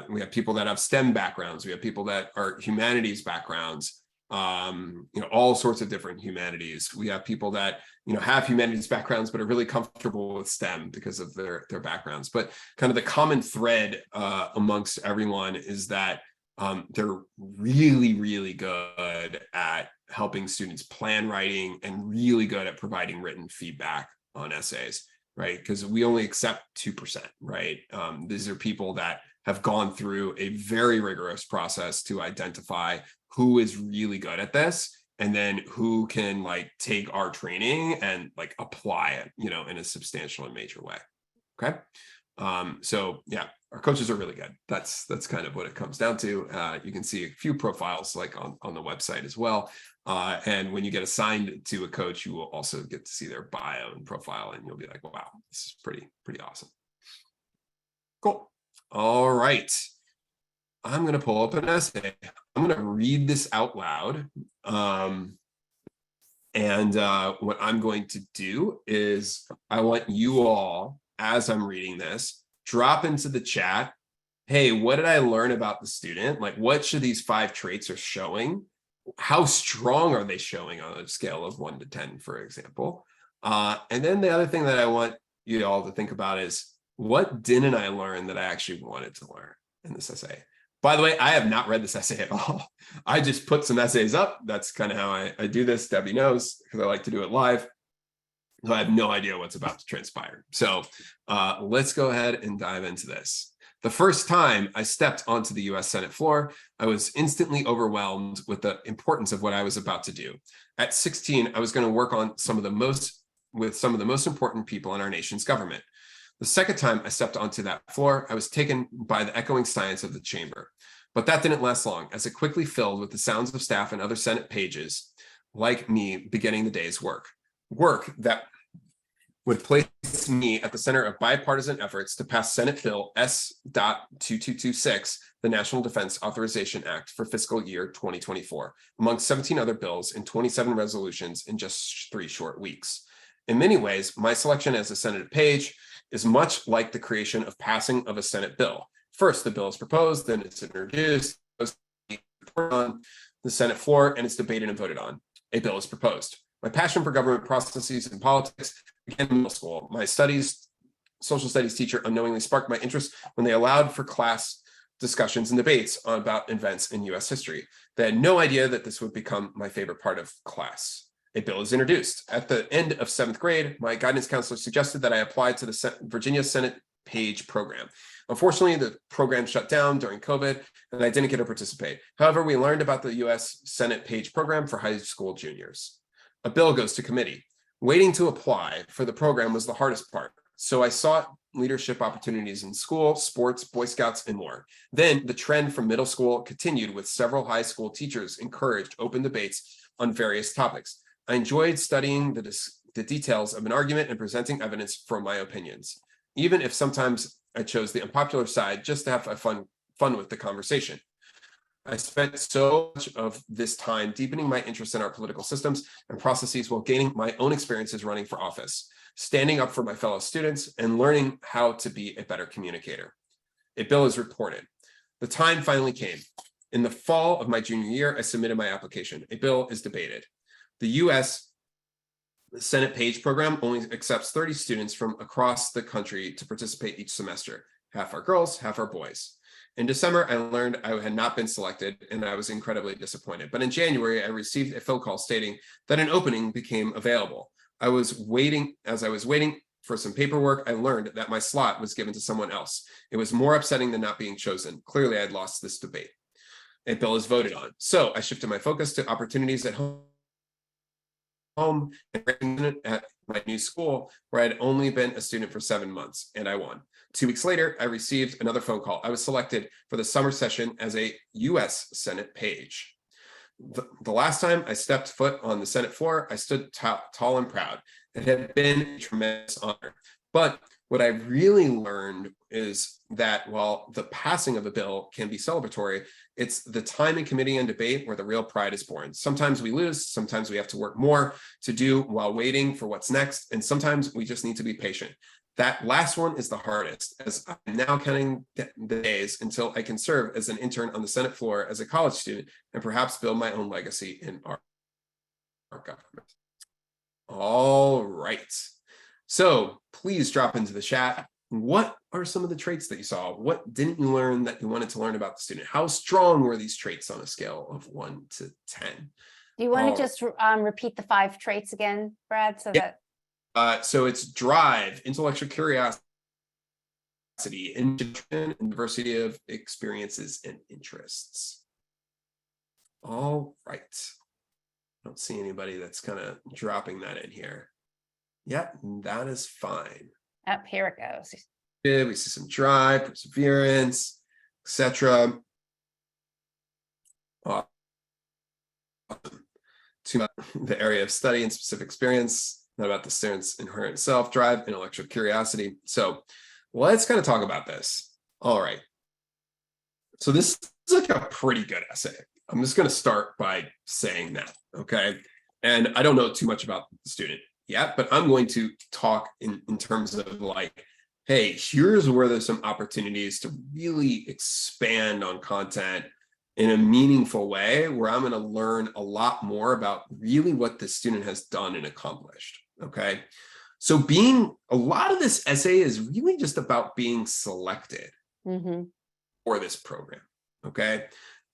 we have people that have STEM backgrounds. We have people that are humanities backgrounds, all sorts of different humanities. We have people that, have humanities backgrounds, but are really comfortable with STEM because of their backgrounds. But kind of the common thread amongst everyone is that they're really, really good at helping students plan writing and really good at providing written feedback on essays, right? Because we only accept 2%, right? These are people that have gone through a very rigorous process to identify who is really good at this and then who can like take our training and like apply it, in a substantial and major way. Okay. So yeah, our coaches are really good. That's kind of what it comes down to. You can see a few profiles like on the website as well. And when you get assigned to a coach, you will also get to see their bio and profile, and you'll be like, wow, this is pretty awesome. Cool. All right. I'm going to pull up an essay. I'm going to read this out loud. And what I'm going to do is I want you all, as I'm reading this, drop into the chat, hey, what did I learn about the student? Like, what should these 5 traits are showing? How strong are they showing on a scale of 1 to 10, for example? And then the other thing that I want you all to think about is, what didn't I learn that I actually wanted to learn in this essay? By the way, I have not read this essay at all. I just put some essays up. That's kind of how I do this. Debbie knows, because I like to do it live. So I have no idea what's about to transpire. So let's go ahead and dive into this. The first time I stepped onto the US Senate floor, I was instantly overwhelmed with the importance of what I was about to do. At 16, I was going to work on some of the most important people in our nation's government. The second time I stepped onto that floor, I was taken by the echoing silence of the chamber. But that didn't last long, as it quickly filled with the sounds of staff and other Senate pages like me beginning the day's work that would place me at the center of bipartisan efforts to pass Senate Bill S.2226, the National Defense Authorization Act for fiscal year 2024, among 17 other bills and 27 resolutions in just 3 short weeks. In many ways, my selection as a Senate page is much like the creation of passing of a Senate bill. First, the bill is proposed, then it's introduced, on the Senate floor, and it's debated and voted on. A bill is proposed. My passion for government processes and politics began in middle school. My social studies teacher unknowingly sparked my interest when they allowed for class discussions and debates about events in US history. They had no idea that this would become my favorite part of class. A bill is introduced. At the end of 7th grade, my guidance counselor suggested that I apply to the Virginia Senate Page program. Unfortunately, the program shut down during COVID, and I didn't get to participate. However, we learned about the US Senate Page program for high school juniors. A bill goes to committee. Waiting to apply for the program was the hardest part. So I sought leadership opportunities in school, sports, Boy Scouts, and more. Then the trend from middle school continued with several high school teachers encouraged open debates on various topics. I enjoyed studying the details of an argument and presenting evidence for my opinions, even if sometimes I chose the unpopular side just to have fun with the conversation. I spent so much of this time deepening my interest in our political systems and processes while gaining my own experiences running for office, standing up for my fellow students, and learning how to be a better communicator. A bill is reported. The time finally came. In the fall of my junior year, I submitted my application. A bill is debated. The U.S. Senate Page program only accepts 30 students from across the country to participate each semester. Half are girls, half are boys. In December, I learned I had not been selected, and I was incredibly disappointed. But in January, I received a phone call stating that an opening became available. As I was waiting for some paperwork, I learned that my slot was given to someone else. It was more upsetting than not being chosen. Clearly, I had lost this debate. A bill is voted on. So I shifted my focus to opportunities at home and at my new school, where I had only been a student for 7 months, and I won. 2 weeks later, I received another phone call. I was selected for the summer session as a U.S. Senate Page. The last time I stepped foot on the Senate floor, I stood tall and proud. It had been a tremendous honor. But what I really learned is that while the passing of a bill can be celebratory, it's the time in committee and debate where the real pride is born. Sometimes we lose, sometimes we have to work more to do while waiting for what's next, and sometimes we just need to be patient. That last one is the hardest, as I'm now counting the days until I can serve as an intern on the Senate floor as a college student and perhaps build my own legacy in our government. All right. So please drop into the chat. What are some of the traits that you saw? What didn't you learn that you wanted to learn about the student? How strong were these traits on a scale of 1 to 10? Do you want to just repeat the 5 traits again, Brad? So Yeah. that So it's drive, intellectual curiosity, and diversity of experiences and interests. All right. I don't see anybody that's kind of dropping that in here. Yep, that is fine. up here it goes. Yeah, we see some drive, perseverance, etc. To the area of study and specific experience, not about the student's inherent self-drive, intellectual curiosity. So let's kind of talk about this. All right. So this is like a pretty good essay. I'm just going to start by saying that, okay? And I don't know too much about the student yet, but I'm going to talk in terms of like, hey, here's where there's some opportunities to really expand on content in a meaningful way, where I'm going to learn a lot more about really what the student has done and accomplished, okay? So a lot of this essay is really just about being selected for this program, okay?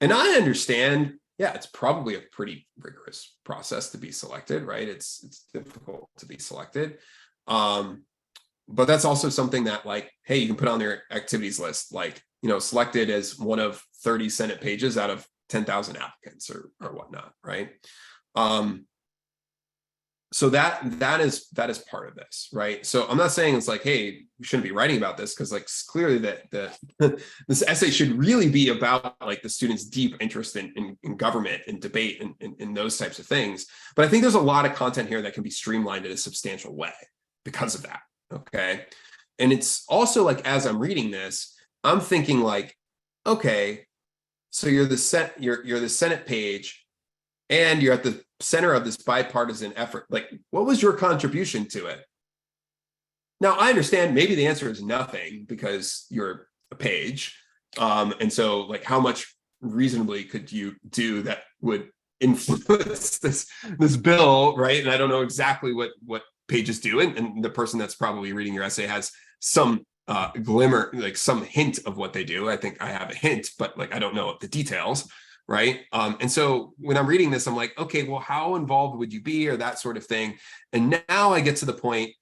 And I understand, yeah, it's probably a pretty rigorous process to be selected, right? It's difficult to be selected. But that's also something that, like, hey, you can put on their activities list, like, you know, selected as one of 30 Senate pages out of 10,000 applicants or whatnot, right? So that is part of this, right? So I'm not saying it's like, hey, we shouldn't be writing about this, because like clearly that this essay should really be about like the students' deep interest in government and debate and those types of things. But I think there's a lot of content here that can be streamlined in a substantial way because of that, okay? And it's also like, as I'm reading this, I'm thinking like, okay, so you're the Senate page, and you're at the center of this bipartisan effort. Like, what was your contribution to it? Now, I understand maybe the answer is nothing because you're a page. And so like, how much reasonably could you do that would influence this bill, right? And I don't know exactly what pages do. And the person that's probably reading your essay has some glimmer, like some hint of what they do. I think I have a hint, but like I don't know the details, right? And so when I'm reading this, I'm like, okay, well, how involved would you be, or that sort of thing. And now I get to the point,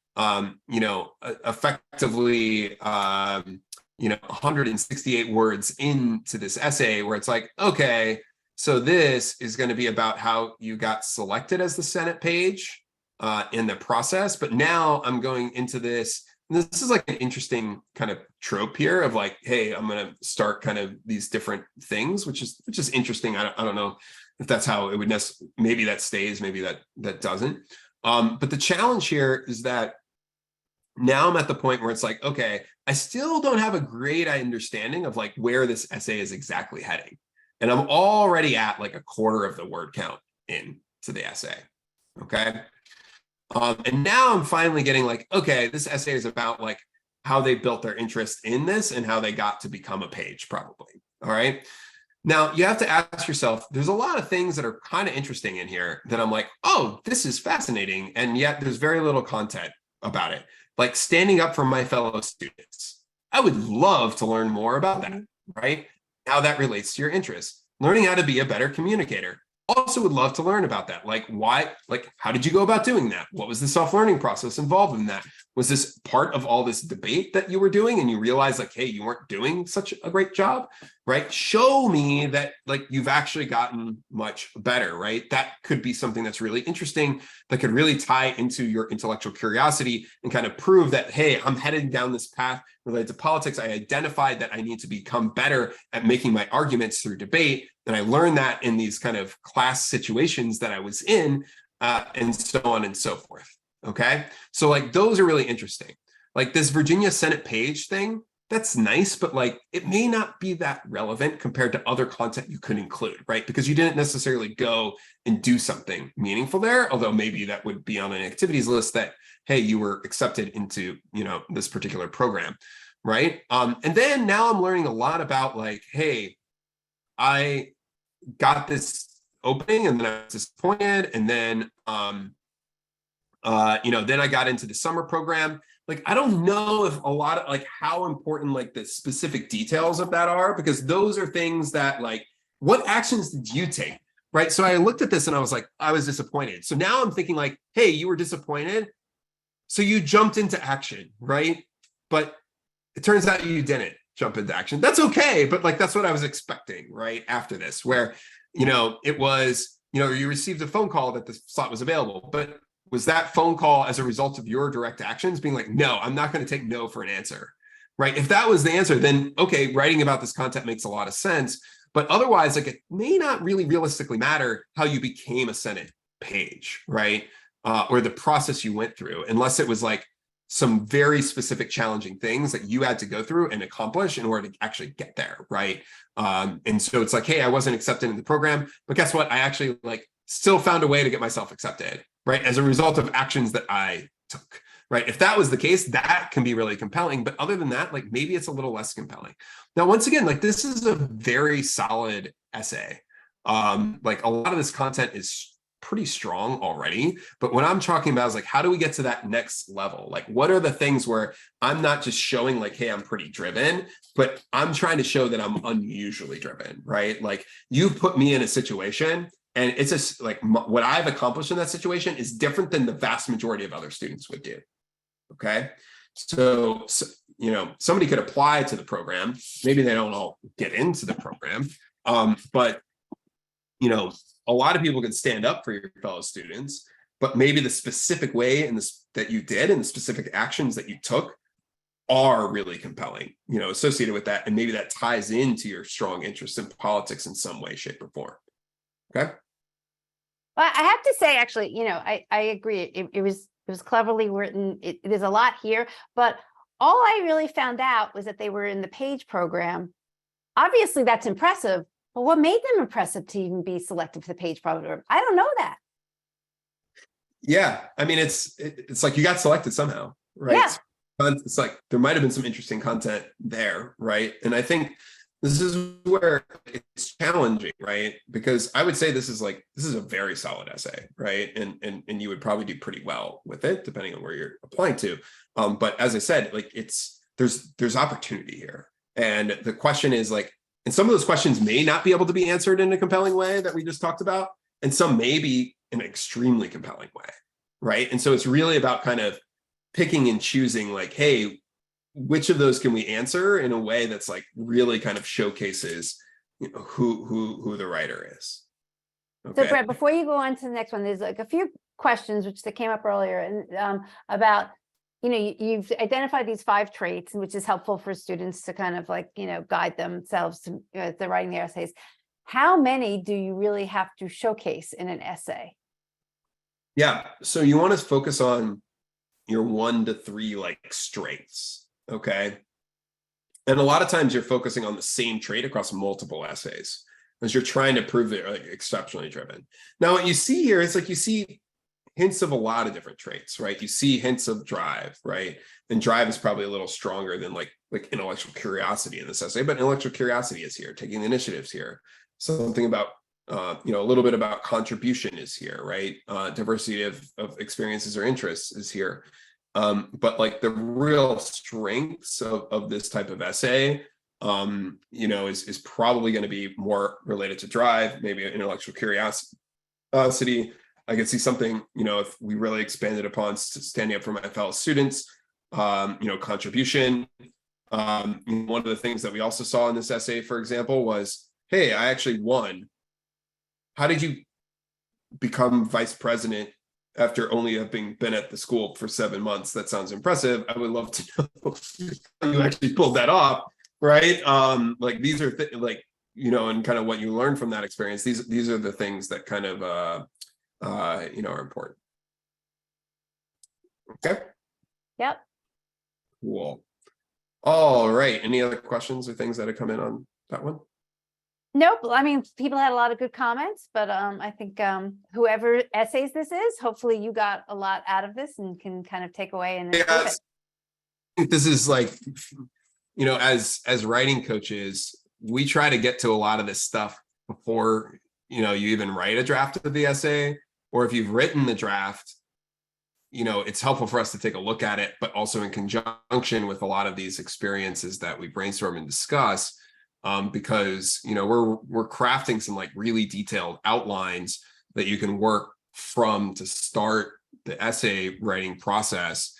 effectively, 168 words into this essay where it's like, okay, so this is going to be about how you got selected as the Senate page in the process. But now I'm going into this. This is like an interesting kind of trope here of like, hey, I'm going to start kind of these different things, which is interesting. I don't know if that's how it would maybe that stays, maybe that doesn't. But the challenge here is that now I'm at the point where it's like, okay, I still don't have a great understanding of like where this essay is exactly heading. And I'm already at like a quarter of the word count into the essay. Okay. And now I'm finally getting like, okay, this essay is about like how they built their interest in this and how they got to become a page, probably. All right. Now you have to ask yourself, there's a lot of things that are kind of interesting in here that I'm like, oh, this is fascinating. And yet there's very little content about it. Like standing up for my fellow students. I would love to learn more about that, right? How that relates to your interests. Learning how to be a better communicator. Also would love to learn about that. Like why, like how did you go about doing that? What was the self-learning process involved in that? Was this part of all this debate that you were doing and you realized like, hey, you weren't doing such a great job, right? Show me that like you've actually gotten much better, right? That could be something that's really interesting that could really tie into your intellectual curiosity and kind of prove that, hey, I'm headed down this path related to politics. I identified that I need to become better at making my arguments through debate. And I learned that in these kind of class situations that I was in, and so on and so forth. Okay. So like those are really interesting. Like this Virginia Senate page thing, that's nice, but like it may not be that relevant compared to other content you could include, right? Because you didn't necessarily go and do something meaningful there, although maybe that would be on an activities list that, hey, you were accepted into, this particular program, right? And then now I'm learning a lot about like, hey, I got this opening and then I was disappointed. And then, then I got into the summer program. Like, I don't know if a lot of like how important like the specific details of that are, because those are things that like, what actions did you take? Right. So I looked at this and I was like, I was disappointed. So now I'm thinking like, hey, you were disappointed. So you jumped into action, right? But it turns out you didn't jump into action. That's okay. But like, that's what I was expecting, right? After this, where, it was, you received a phone call that the slot was available, but was that phone call as a result of your direct actions being like, no, I'm not going to take no for an answer, right? If that was the answer, then okay, writing about this content makes a lot of sense. But otherwise, like it may not really realistically matter how you became a Senate page, right? Or the process you went through, unless it was like some very specific challenging things that you had to go through and accomplish in order to actually get there, right? And so it's like, hey, I wasn't accepted in the program, but guess what? I actually like still found a way to get myself accepted, right? As a result of actions that I took, right? If that was the case, that can be really compelling. But other than that, like maybe it's a little less compelling. Now, once again, like this is a very solid essay. Like a lot of this content is pretty strong already. But what I'm talking about is like, how do we get to that next level? Like, what are the things where I'm not just showing like, hey, I'm pretty driven, but I'm trying to show that I'm unusually driven, right? Like you've put me in a situation and it's just like what I've accomplished in that situation is different than the vast majority of other students would do. Okay. So somebody could apply to the program. Maybe they don't all get into the program. But a lot of people can stand up for your fellow students, but maybe the specific way in this that you did and the specific actions that you took are really compelling, associated with that. And maybe that ties into your strong interest in politics in some way, shape, or form. Okay. Well, I have to say, actually, I agree. It was cleverly written. There's a lot here, but all I really found out was that they were in the PAGE program. Obviously, that's impressive, but what made them impressive to even be selected for the PAGE program? I don't know that. Yeah, I mean, it's like you got selected somehow, right? Yeah. It's like there might have been some interesting content there, right? And I think this is where it's challenging, right? Because I would say this is a very solid essay, right? And you would probably do pretty well with it, depending on where you're applying to. But as I said, like it's there's opportunity here. And the question is like, and some of those questions may not be able to be answered in a compelling way that we just talked about, and some may be in an extremely compelling way, right? And so it's really about kind of picking and choosing like, hey, which of those can we answer in a way that's like really kind of showcases, you know, who the writer is. So Okay. Brett, before you go on to the next one, there's like a few questions which that came up earlier and about, you know, you've identified these 5 traits, which is helpful for students to kind of like, you know, guide themselves to as they're writing their essays. How many do you really have to showcase in an essay? Yeah. So you want to focus on your 1 to 3 like strengths. Okay. And a lot of times you're focusing on the same trait across multiple essays as you're trying to prove that you're like exceptionally driven. Now, what you see here is like you see hints of a lot of different traits, right? You see hints of drive, right? And drive is probably a little stronger than like intellectual curiosity in this essay, but intellectual curiosity is here, taking the initiatives here. Something about you know, a little bit about contribution is here, right? Diversity of experiences or interests is here. But like the real strengths of this type of essay, you know, is probably going to be more related to drive, maybe intellectual curiosity. I could see something, you know, if we really expanded upon standing up for my fellow students, you know, contribution. One of the things that we also saw in this essay, for example, was, hey, I actually won. How did you become vice president after only having been at the school for 7 months? That sounds impressive. I would love to know how you actually pulled that off, right? Like these are like, you know, and kind of what you learn from that experience. These are the things that kind of you know, are important. Okay. Yep. Cool. All right. Any other questions or things that have come in on that one? Nope. I mean, people had a lot of good comments, but I think whoever essays this is, hopefully you got a lot out of this and can kind of take away and improve it. I think this is like, you know, as writing coaches, we try to get to a lot of this stuff before, you know, you even write a draft of the essay, or if you've written the draft, you know, it's helpful for us to take a look at it, but also in conjunction with a lot of these experiences that we brainstorm and discuss. Because, you know, we're crafting some like really detailed outlines that you can work from to start the essay writing process,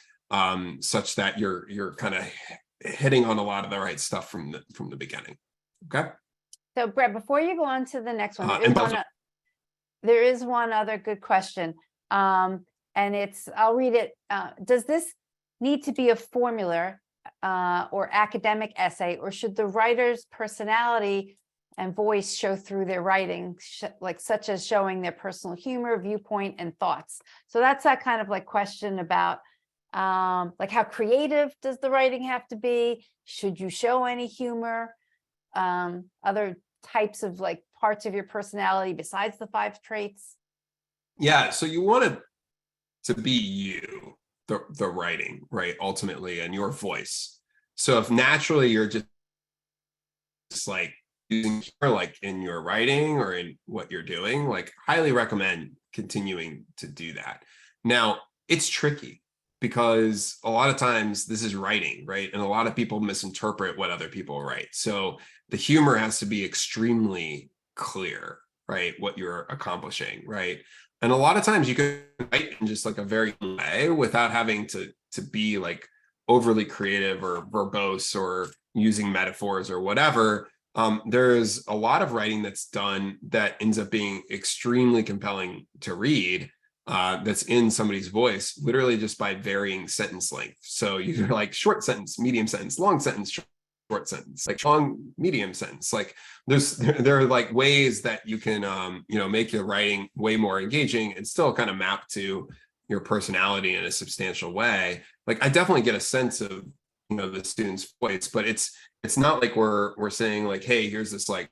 such that you're kind of hitting on a lot of the right stuff from the beginning. Okay. So Brett, before you go on to the next one, there is one other good question. And I'll read it. Does this need to be a formula or academic essay, or should the writer's personality and voice show through their writing, like such as showing their personal humor, viewpoint, and thoughts? So that's that kind of like question about like how creative does the writing have to be? Should you show any humor? Other types of like parts of your personality besides the 5 traits? Yeah, so you want it to be you, the writing, right? Ultimately, and your voice. So if naturally you're just like using humor, like in your writing or in what you're doing, like highly recommend continuing to do that. Now, it's tricky because a lot of times this is writing, right? And a lot of people misinterpret what other people write. So the humor has to be extremely clear, right? What you're accomplishing, right? And a lot of times you can write in just like a very way without having to be like overly creative or verbose or using metaphors or whatever. There's a lot of writing that's done that ends up being extremely compelling to read, that's in somebody's voice, literally just by varying sentence length. So you're like short sentence, medium sentence, long sentence, short sentence, like long, medium sentence. Like there are like ways that you can, you know, make your writing way more engaging and still kind of map to your personality in a substantial way. Like I definitely get a sense of, you know, the student's voice, but it's not like we're saying like, hey, here's this like,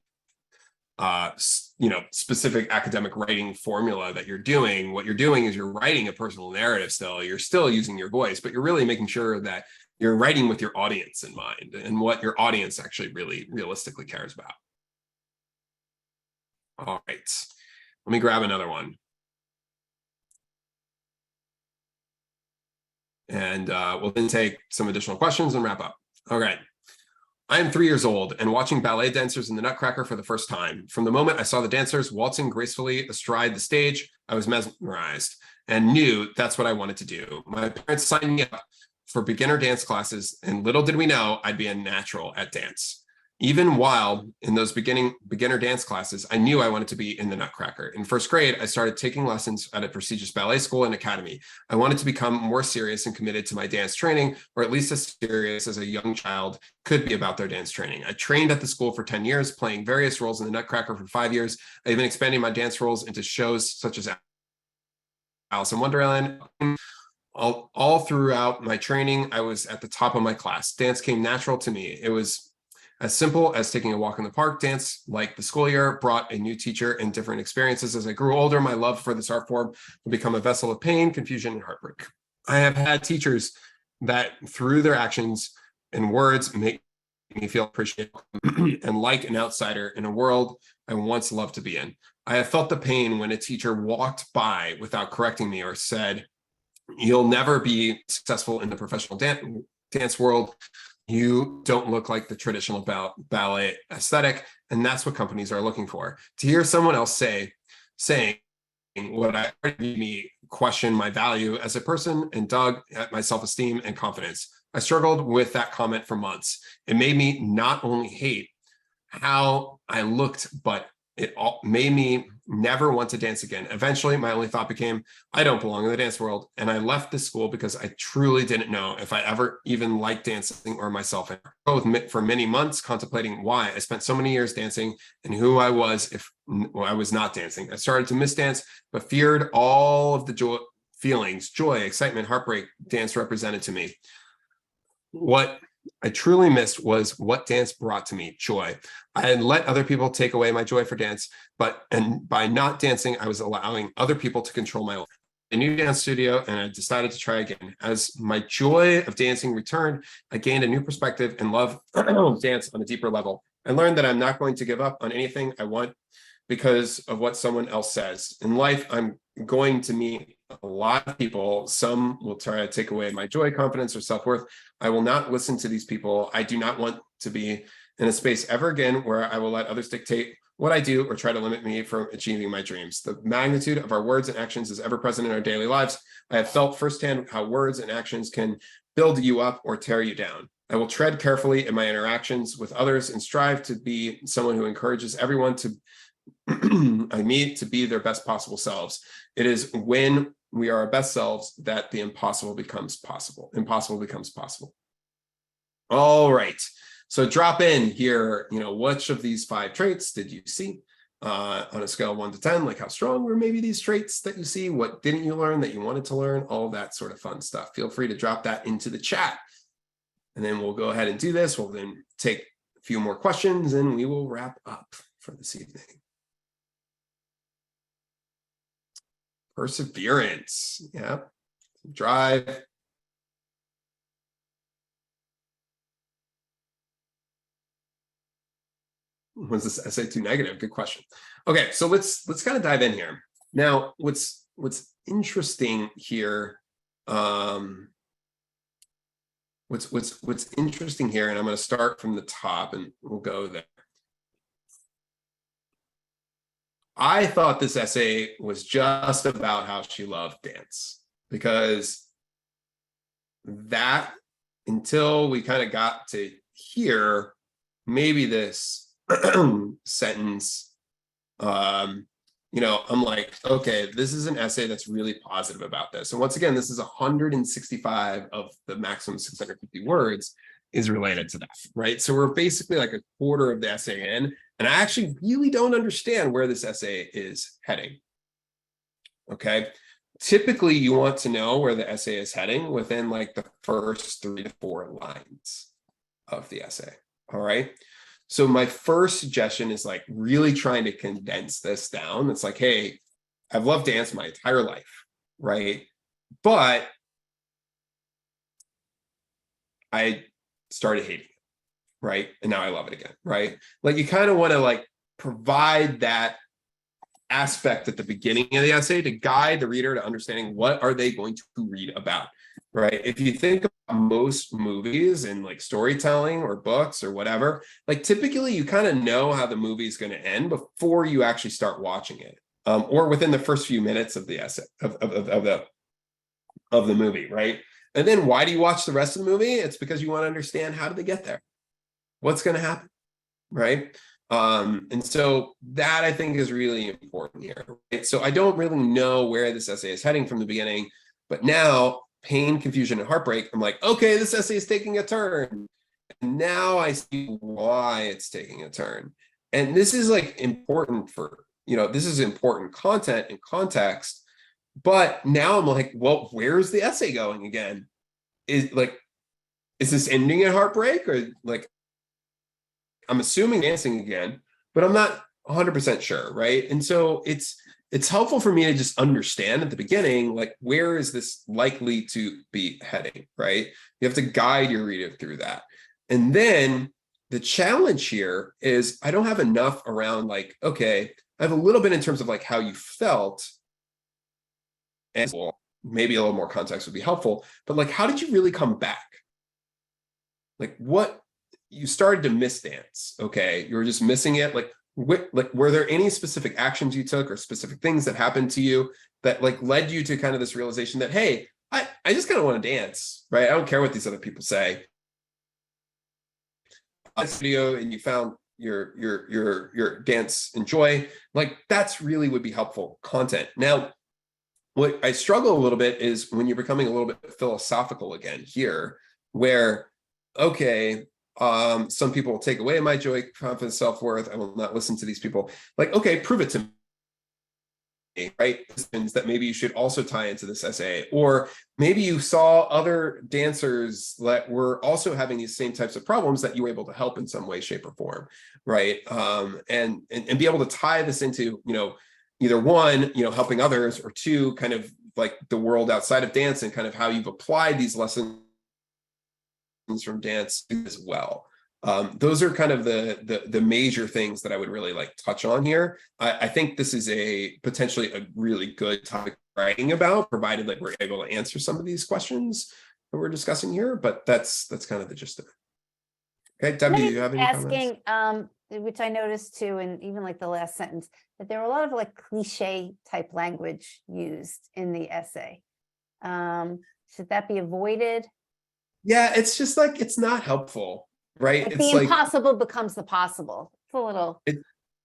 you know, specific academic writing formula that you're doing. What you're doing is you're writing a personal narrative still. You're still using your voice, but you're really making sure that you're writing with your audience in mind and what your audience actually really realistically cares about. All right, let me grab another one. And we'll then take some additional questions and wrap up. All right. I am 3 years old and watching ballet dancers in the Nutcracker for the first time. From the moment I saw the dancers waltzing gracefully astride the stage, I was mesmerized and knew that's what I wanted to do. My parents signed me up for beginner dance classes, and little did we know I'd be a natural at dance. Even while in those beginner dance classes, I knew I wanted to be in the Nutcracker. In first grade, I started taking lessons at a prestigious ballet school and academy. I wanted to become more serious and committed to my dance training, or at least as serious as a young child could be about their dance training. I trained at the school for 10 years, playing various roles in the Nutcracker for 5 years. I even expanded my dance roles into shows such as Alice in Wonderland. All throughout my training, I was at the top of my class. Dance came natural to me. It was as simple as taking a walk in the park. Dance, like the school year, brought a new teacher and different experiences. As I grew older, my love for this art form would become a vessel of pain, confusion, and heartbreak. I have had teachers that, through their actions and words, make me feel appreciated and like an outsider in a world I once loved to be in. I have felt the pain when a teacher walked by without correcting me or said, "You'll never be successful in the professional dance world. You don't look like the traditional ballet aesthetic," and that's what companies are looking for. To hear someone else saying what I made me question my value as a person and dug at my self-esteem and confidence. I struggled with that comment for months. It made me not only hate how I looked, but it all made me never want to dance again. Eventually, my only thought became, I don't belong in the dance world. And I left this school because I truly didn't know if I ever even liked dancing or myself. For many months, contemplating why I spent so many years dancing and who I was if I was not dancing. I started to miss dance, but feared all of the feelings, joy, excitement, heartbreak dance represented to me. What I truly missed was what dance brought to me, joy. I had let other people take away my joy for dance, and by not dancing, I was allowing other people to control my life. A new dance studio, and I decided to try again. As my joy of dancing returned, I gained a new perspective and love dance on a deeper level. I learned that I'm not going to give up on anything I want because of what someone else says. In life, I'm going to meet a lot of people. Some will try to take away my joy, confidence, or self-worth. I will not listen to these people. I do not want to be in a space ever again where I will let others dictate what I do or try to limit me from achieving my dreams. The magnitude of our words and actions is ever present in our daily lives. I have felt firsthand how words and actions can build you up or tear you down. I will tread carefully in my interactions with others and strive to be someone who encourages everyone to I meet to be their best possible selves. It is when we are our best selves that the impossible becomes possible. Impossible becomes possible. All right. So drop in here, which of these 5 traits did you see on a scale of 1 to 10? Like how strong were maybe these traits that you see? What didn't you learn that you wanted to learn? All that sort of fun stuff. Feel free to drop that into the chat. And then we'll go ahead and do this. We'll then take a few more questions and we will wrap up for this evening. Perseverance. Yeah. Drive. Was this essay too negative? Good question. Okay, so let's kind of dive in here. Now, what's interesting here, what's interesting here, and I'm going to start from the top and we'll go there. I thought this essay was just about how she loved dance, because that, until we kind of got to here, maybe this sentence, I'm like, okay, this is an essay that's really positive about this. And once again, this is 165 of the maximum 650 words is related to that, right? So we're basically like a quarter of the essay in, and I actually really don't understand where this essay is heading. Okay. Typically, you want to know where the essay is heading within like the first 3 to 4 lines of the essay. All right. So my first suggestion is like really trying to condense this down. It's like, hey, I've loved dance my entire life, right? But I started hating it, right? And now I love it again, right? Like you kind of want to like provide that aspect at the beginning of the essay to guide the reader to understanding what are they going to read about. right? If you think about most movies and like storytelling or books or whatever, like typically you kind of know how the movie is going to end before you actually start watching it, or within the first few minutes of the essay of the movie, right? And then why do you watch the rest of the movie? It's because you want to understand how did they get there, what's going to happen, right? And so that I think is really important here. Right? So I don't really know where this essay is heading from the beginning, but now pain, confusion, and heartbreak, I'm like, okay, this essay is taking a turn. And now I see why it's taking a turn. And this is like important for, this is important content and context. But now I'm like, well, where's the essay going again? Is this ending at heartbreak, or like, I'm assuming dancing again, but I'm not 100% sure, right? And so it's helpful for me to just understand at the beginning, like, where is this likely to be heading, right? You have to guide your reader through that. And then the challenge here is I don't have enough around like, okay, I have a little bit in terms of like how you felt, and well, maybe a little more context would be helpful, but like, how did you really come back? Like, what you started to miss dance, okay? You were just missing it. Like, were there any specific actions you took or specific things that happened to you that like led you to kind of this realization that, hey, I just kind of want to dance, right? I don't care what these other people say. This video, and you found your dance enjoy, like that's really would be helpful content. Now, what I struggle a little bit is when you're becoming a little bit philosophical again here, where, okay, some people will take away my joy, confidence, self-worth. I will not listen to these people. Like, okay, prove it to me, right? That maybe you should also tie into this essay, or maybe you saw other dancers that were also having these same types of problems that you were able to help in some way, shape, or form, right? And be able to tie this into, either one, helping others, or two, kind of like the world outside of dance and kind of how you've applied these lessons from dance as well. Those are kind of the major things that I would really like touch on here. I think this is potentially a really good topic writing about, provided that we're able to answer some of these questions that we're discussing here. But that's kind of the gist of it. Okay, Debbie, do you have any comments? Which I noticed too, and even like the last sentence, that there were a lot of like cliche type language used in the essay. Should that be avoided? Yeah, it's just like, it's not helpful, right? Like the impossible becomes the possible. It's a little.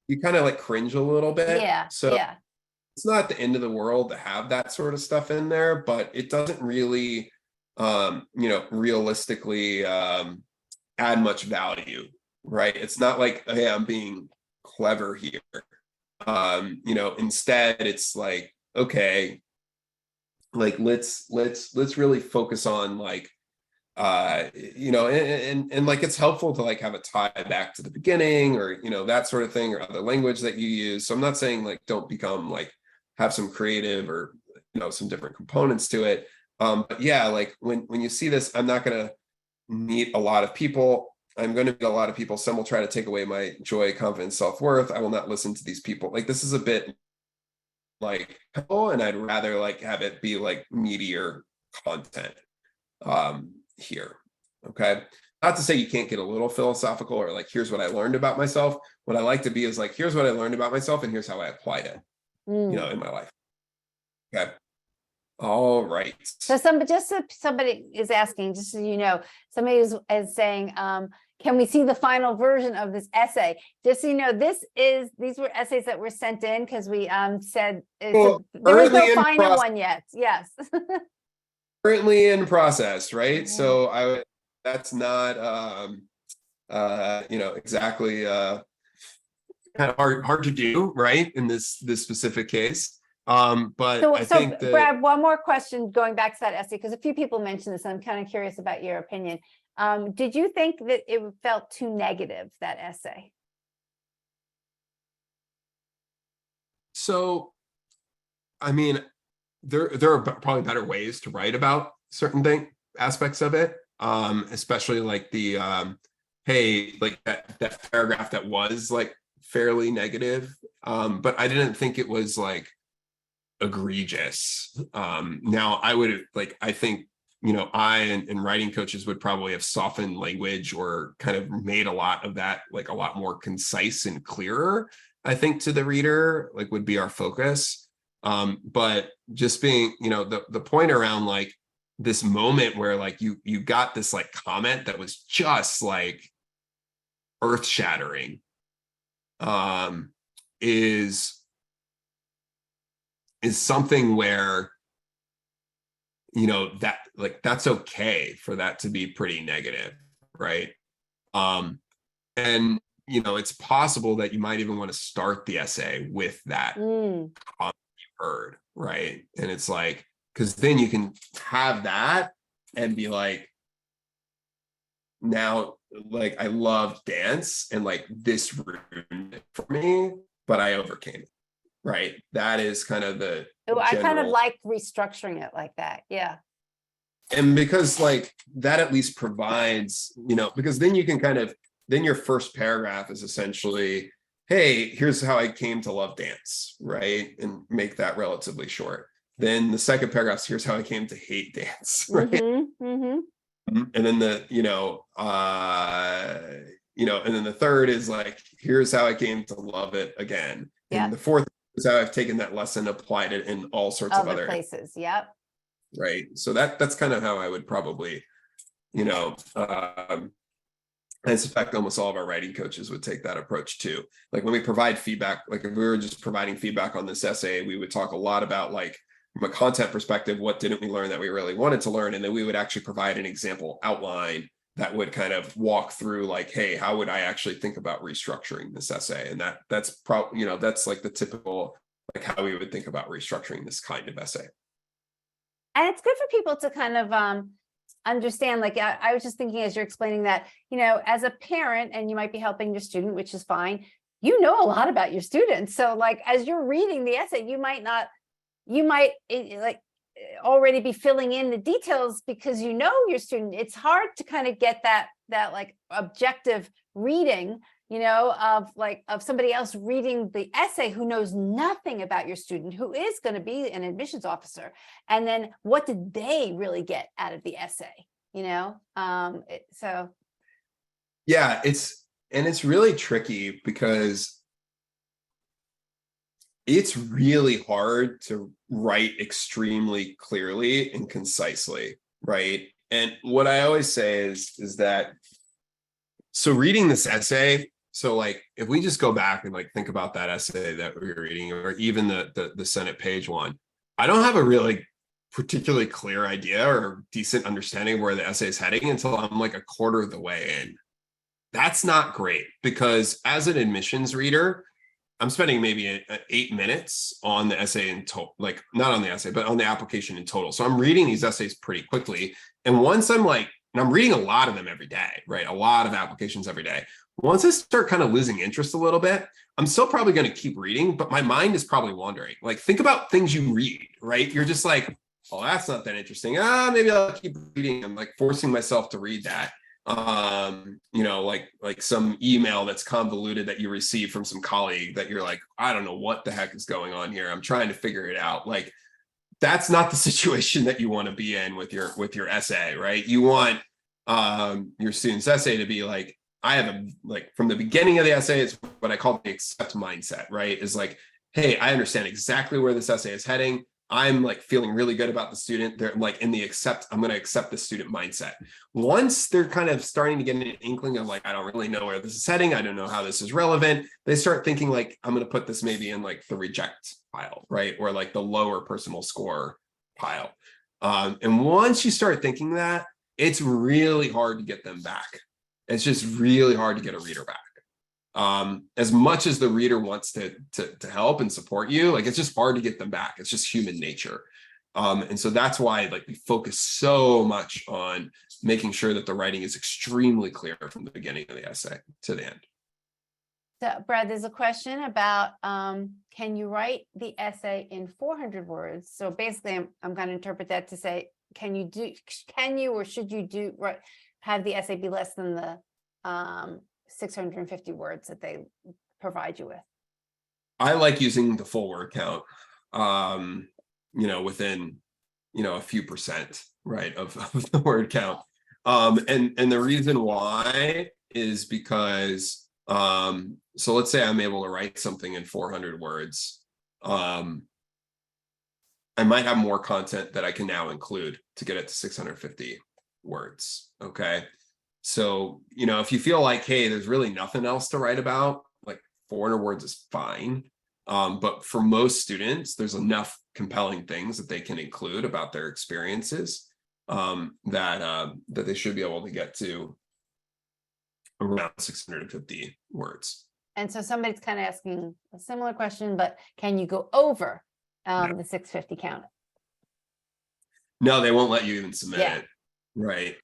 You kind of like cringe a little bit. Yeah. So yeah. It's not the end of the world to have that sort of stuff in there, but it doesn't really, realistically add much value, right? It's not like, hey, I'm being clever here. Instead it's like, okay, like let's really focus on like, and like it's helpful to like have a tie back to the beginning, or that sort of thing, or other language that you use. So I'm not saying like don't become like, have some creative or some different components to it. But yeah, like when you see this, I'm not gonna meet a lot of people. I'm going to meet a lot of people. Some will try to take away my joy, confidence, self-worth. I will not listen to these people. Like, this is a bit like, oh, and I'd rather like have it be like meatier content here. Okay. Not to say you can't get a little philosophical or like, here's what I learned about myself. What I like to be is like, here's what I learned about myself, and here's how I applied it, in my life. Okay. All right. So somebody is asking, just so you know, somebody is saying, can we see the final version of this essay? Just so you know, these were essays that were sent in because we said there was no final one yet. Yes. Currently in process, right? So that's not exactly kind of hard to do, right? In this specific case. But I think that, Brad, one more question going back to that essay, because a few people mentioned this, and I'm kind of curious about your opinion. Did you think that it felt too negative, that essay? So, I mean, there are probably better ways to write about certain aspects of it, especially like the hey, like that paragraph that was like fairly negative, but I didn't think it was like egregious. Now I would like, I think I and writing coaches would probably have softened language or kind of made a lot of that like a lot more concise and clearer, I think, to the reader, like would be our focus. But just being, the point around like this moment where like you got this like comment that was just like earth-shattering, is something where that like that's okay for that to be pretty negative, right? And it's possible that you might even want to start the essay with that comment you heard, right? And it's like, because then you can have that and be like, now, like, I love dance and like this ruined it for me, but I overcame it, right? That is kind of the Oh, I kind of general. like restructuring it like that. Yeah. And because like that at least provides, because then you can then your first paragraph is essentially, hey, here's how I came to love dance, right? And make that relatively short. Then the second paragraph is, here's how I came to hate dance, right? And then and then the third is like, here's how I came to love it again. Yep. And the fourth is how I've taken that lesson, applied it in all sorts of other places. Yep. Right. So that's kind of how I would probably, I suspect almost all of our writing coaches would take that approach too. Like when we provide feedback, like if we were just providing feedback on this essay, we would talk a lot about like from a content perspective, what didn't we learn that we really wanted to learn? And then we would actually provide an example outline that would kind of walk through like, hey, how would I actually think about restructuring this essay? And that's probably, that's like the typical, like how we would think about restructuring this kind of essay. And it's good for people to kind of understand, like I was just thinking as you're explaining that, as a parent, and you might be helping your student, which is fine, a lot about your students. So like, as you're reading the essay, you might already be filling in the details because your student. It's hard to kind of get that like objective reading, of somebody else reading the essay who knows nothing about your student, who is going to be an admissions officer. And then what did they really get out of the essay? So. Yeah, it's really tricky because it's really hard to write extremely clearly and concisely, right? And what I always say is that, so reading this essay, so like if we just go back and like think about that essay that we were reading, or even the Senate page one, I don't have a really particularly clear idea or decent understanding of where the essay is heading until I'm like a quarter of the way in. That's not great, because as an admissions reader, I'm spending maybe 8 minutes on the essay in total, like not on the essay, but on the application in total. So I'm reading these essays pretty quickly. And once I'm like, and I'm reading a lot of them every day, right? A lot of applications every day. Once I start kind of losing interest a little bit, I'm still probably going to keep reading, but my mind is probably wandering. Like think about things you read, right? You're just like, oh, that's not that interesting. Maybe I'll keep reading. I'm like forcing myself to read that. Like some email that's convoluted that you receive from some colleague that you're like, I don't know what the heck is going on here. I'm trying to figure it out. Like that's not the situation that you want to be in with your essay, right? You want your student's essay to be like, I have like from the beginning of the essay, it's what I call the accept mindset, right? Is like, hey, I understand exactly where this essay is heading. I'm like feeling really good about the student. They're like in the I'm going to accept the student mindset. Once they're kind of starting to get an inkling of like, I don't really know where this is heading. I don't know how this is relevant. They start thinking like, I'm going to put this maybe in like the reject pile, right? Or like the lower personal score pile. And once you start thinking that, it's really hard to get them back. It's just really hard to get a reader back. As much as the reader wants to help and support you, like it's just hard to get them back. It's just human nature. And so that's why like we focus so much on making sure that the writing is extremely clear from the beginning of the essay to the end. So Brad, there's a question about, can you write the essay in 400 words? So basically I'm going to interpret that to say, can you or should you have the essay be less than the 650 words that they provide you with? I like using the full word count, within, a few percent, right, of the word count. And the reason why is because, so let's say I'm able to write something in 400 words. I might have more content that I can now include to get it to 650 words. Okay. So, if you feel like, hey, there's really nothing else to write about, like 400 words is fine. But for most students, there's enough compelling things that they can include about their experiences that they should be able to get to around 650 words. And so somebody's kind of asking a similar question, but can you go over the 650 count? No, they won't let you even submit Yeah. it. Right.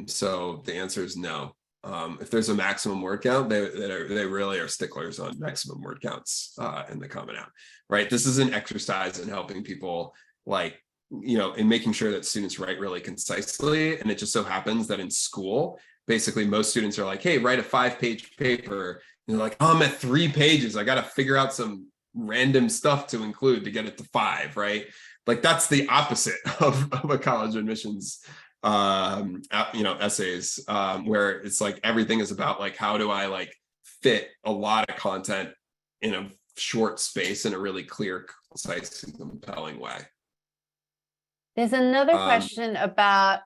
So the answer is no. If there's a maximum word count, they really are sticklers on maximum word counts in the Common App. Right. This is an exercise in helping people, like, in making sure that students write really concisely. And it just so happens that in school, basically most students are like, hey, write a 5-page paper. And they're like, oh, I'm at 3 pages. I got to figure out some random stuff to include to get it to 5, right? Like that's the opposite of a college admissions essays, where it's like everything is about like, how do I like fit a lot of content in a short space in a really clear, concise, and compelling way. There's another question about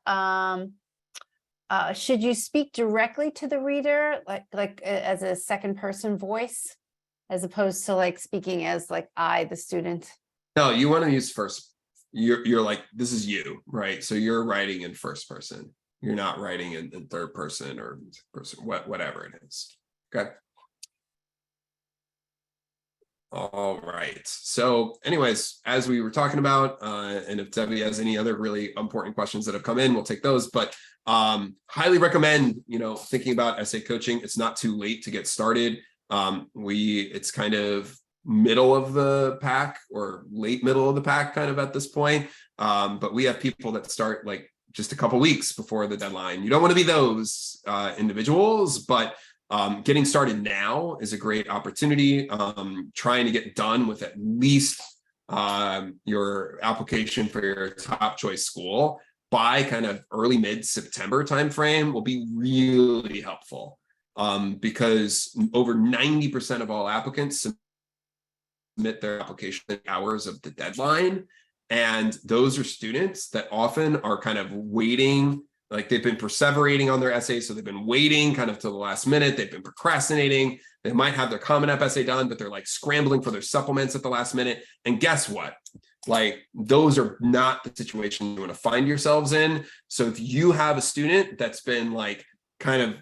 should you speak directly to the reader, like as a second person voice, as opposed to like speaking as like I, the student? No, you want to use first. You're like, this is you, right? So you're writing in first person. You're not writing in third person or person, whatever it is. Okay. All right. So anyways, as we were talking about, and if Debbie has any other really important questions that have come in, we'll take those. But highly recommend, thinking about essay coaching. It's not too late to get started. It's kind of middle of the pack or late middle of the pack kind of at this point. But we have people that start like just a couple weeks before the deadline. You don't want to be those individuals, but getting started now is a great opportunity. Trying to get done with at least your application for your top choice school by kind of early mid-September timeframe will be really helpful, because over 90% of all applicants submit their application in hours of the deadline. And those are students that often are kind of waiting, like they've been perseverating on their essays. So they've been waiting kind of to the last minute. They've been procrastinating. They might have their Common App essay done, but they're like scrambling for their supplements at the last minute. And guess what? Like those are not the situation you want to find yourselves in. So if you have a student that's been like kind of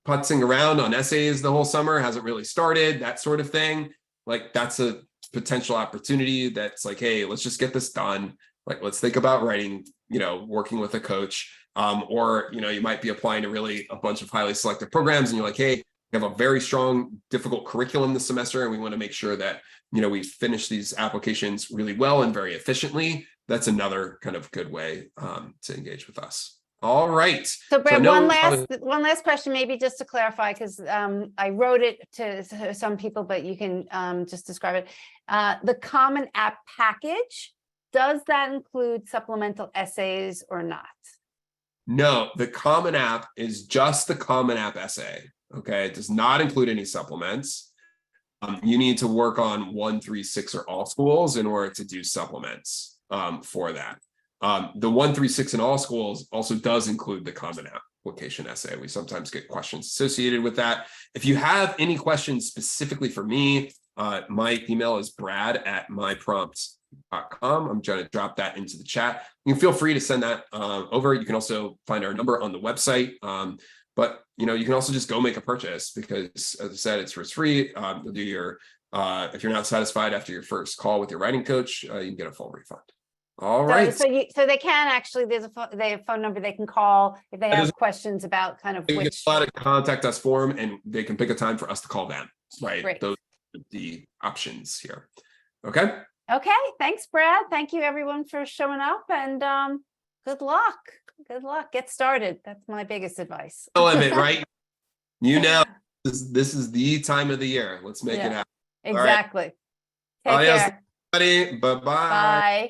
putzing around on essays the whole summer, hasn't really started, that sort of thing, like that's a potential opportunity that's like, hey, let's just get this done. Like, let's think about writing, working with a coach, or, you might be applying to really a bunch of highly selective programs and you're like, hey, we have a very strong, difficult curriculum this semester. And we want to make sure that, we finish these applications really well and very efficiently. That's another kind of good way to engage with us. All right. So Brad, one last question, maybe just to clarify, because I wrote it to some people, but you can just describe it. The Common App package, does that include supplemental essays or not? No, the Common App is just the Common App essay. Okay, it does not include any supplements. You need to work on 1, 3, 6 or all schools in order to do supplements for that. The 1, 3, 6 in all schools also does include the Common Application essay. We sometimes get questions associated with that. If you have any questions specifically for me, my email is brad@myprompts.com. I'm going to drop that into the chat. You can feel free to send that over. You can also find our number on the website. But you can also just go make a purchase because, as I said, it's risk free. You'll do your if you're not satisfied after your first call with your writing coach, you can get a full refund. All right. So they can actually, they have a phone number they can call if they have questions about kind of which. A lot of contact us form, and they can pick a time for us to call them. Right. Great. Those are the options here. Okay. Okay. Thanks, Brad. Thank you, everyone, for showing up, and good luck. Good luck. Get started. That's my biggest advice. I love it, right? This is the time of the year. Let's make it happen. Exactly. All right. Take care. Everybody. Bye-bye. Bye.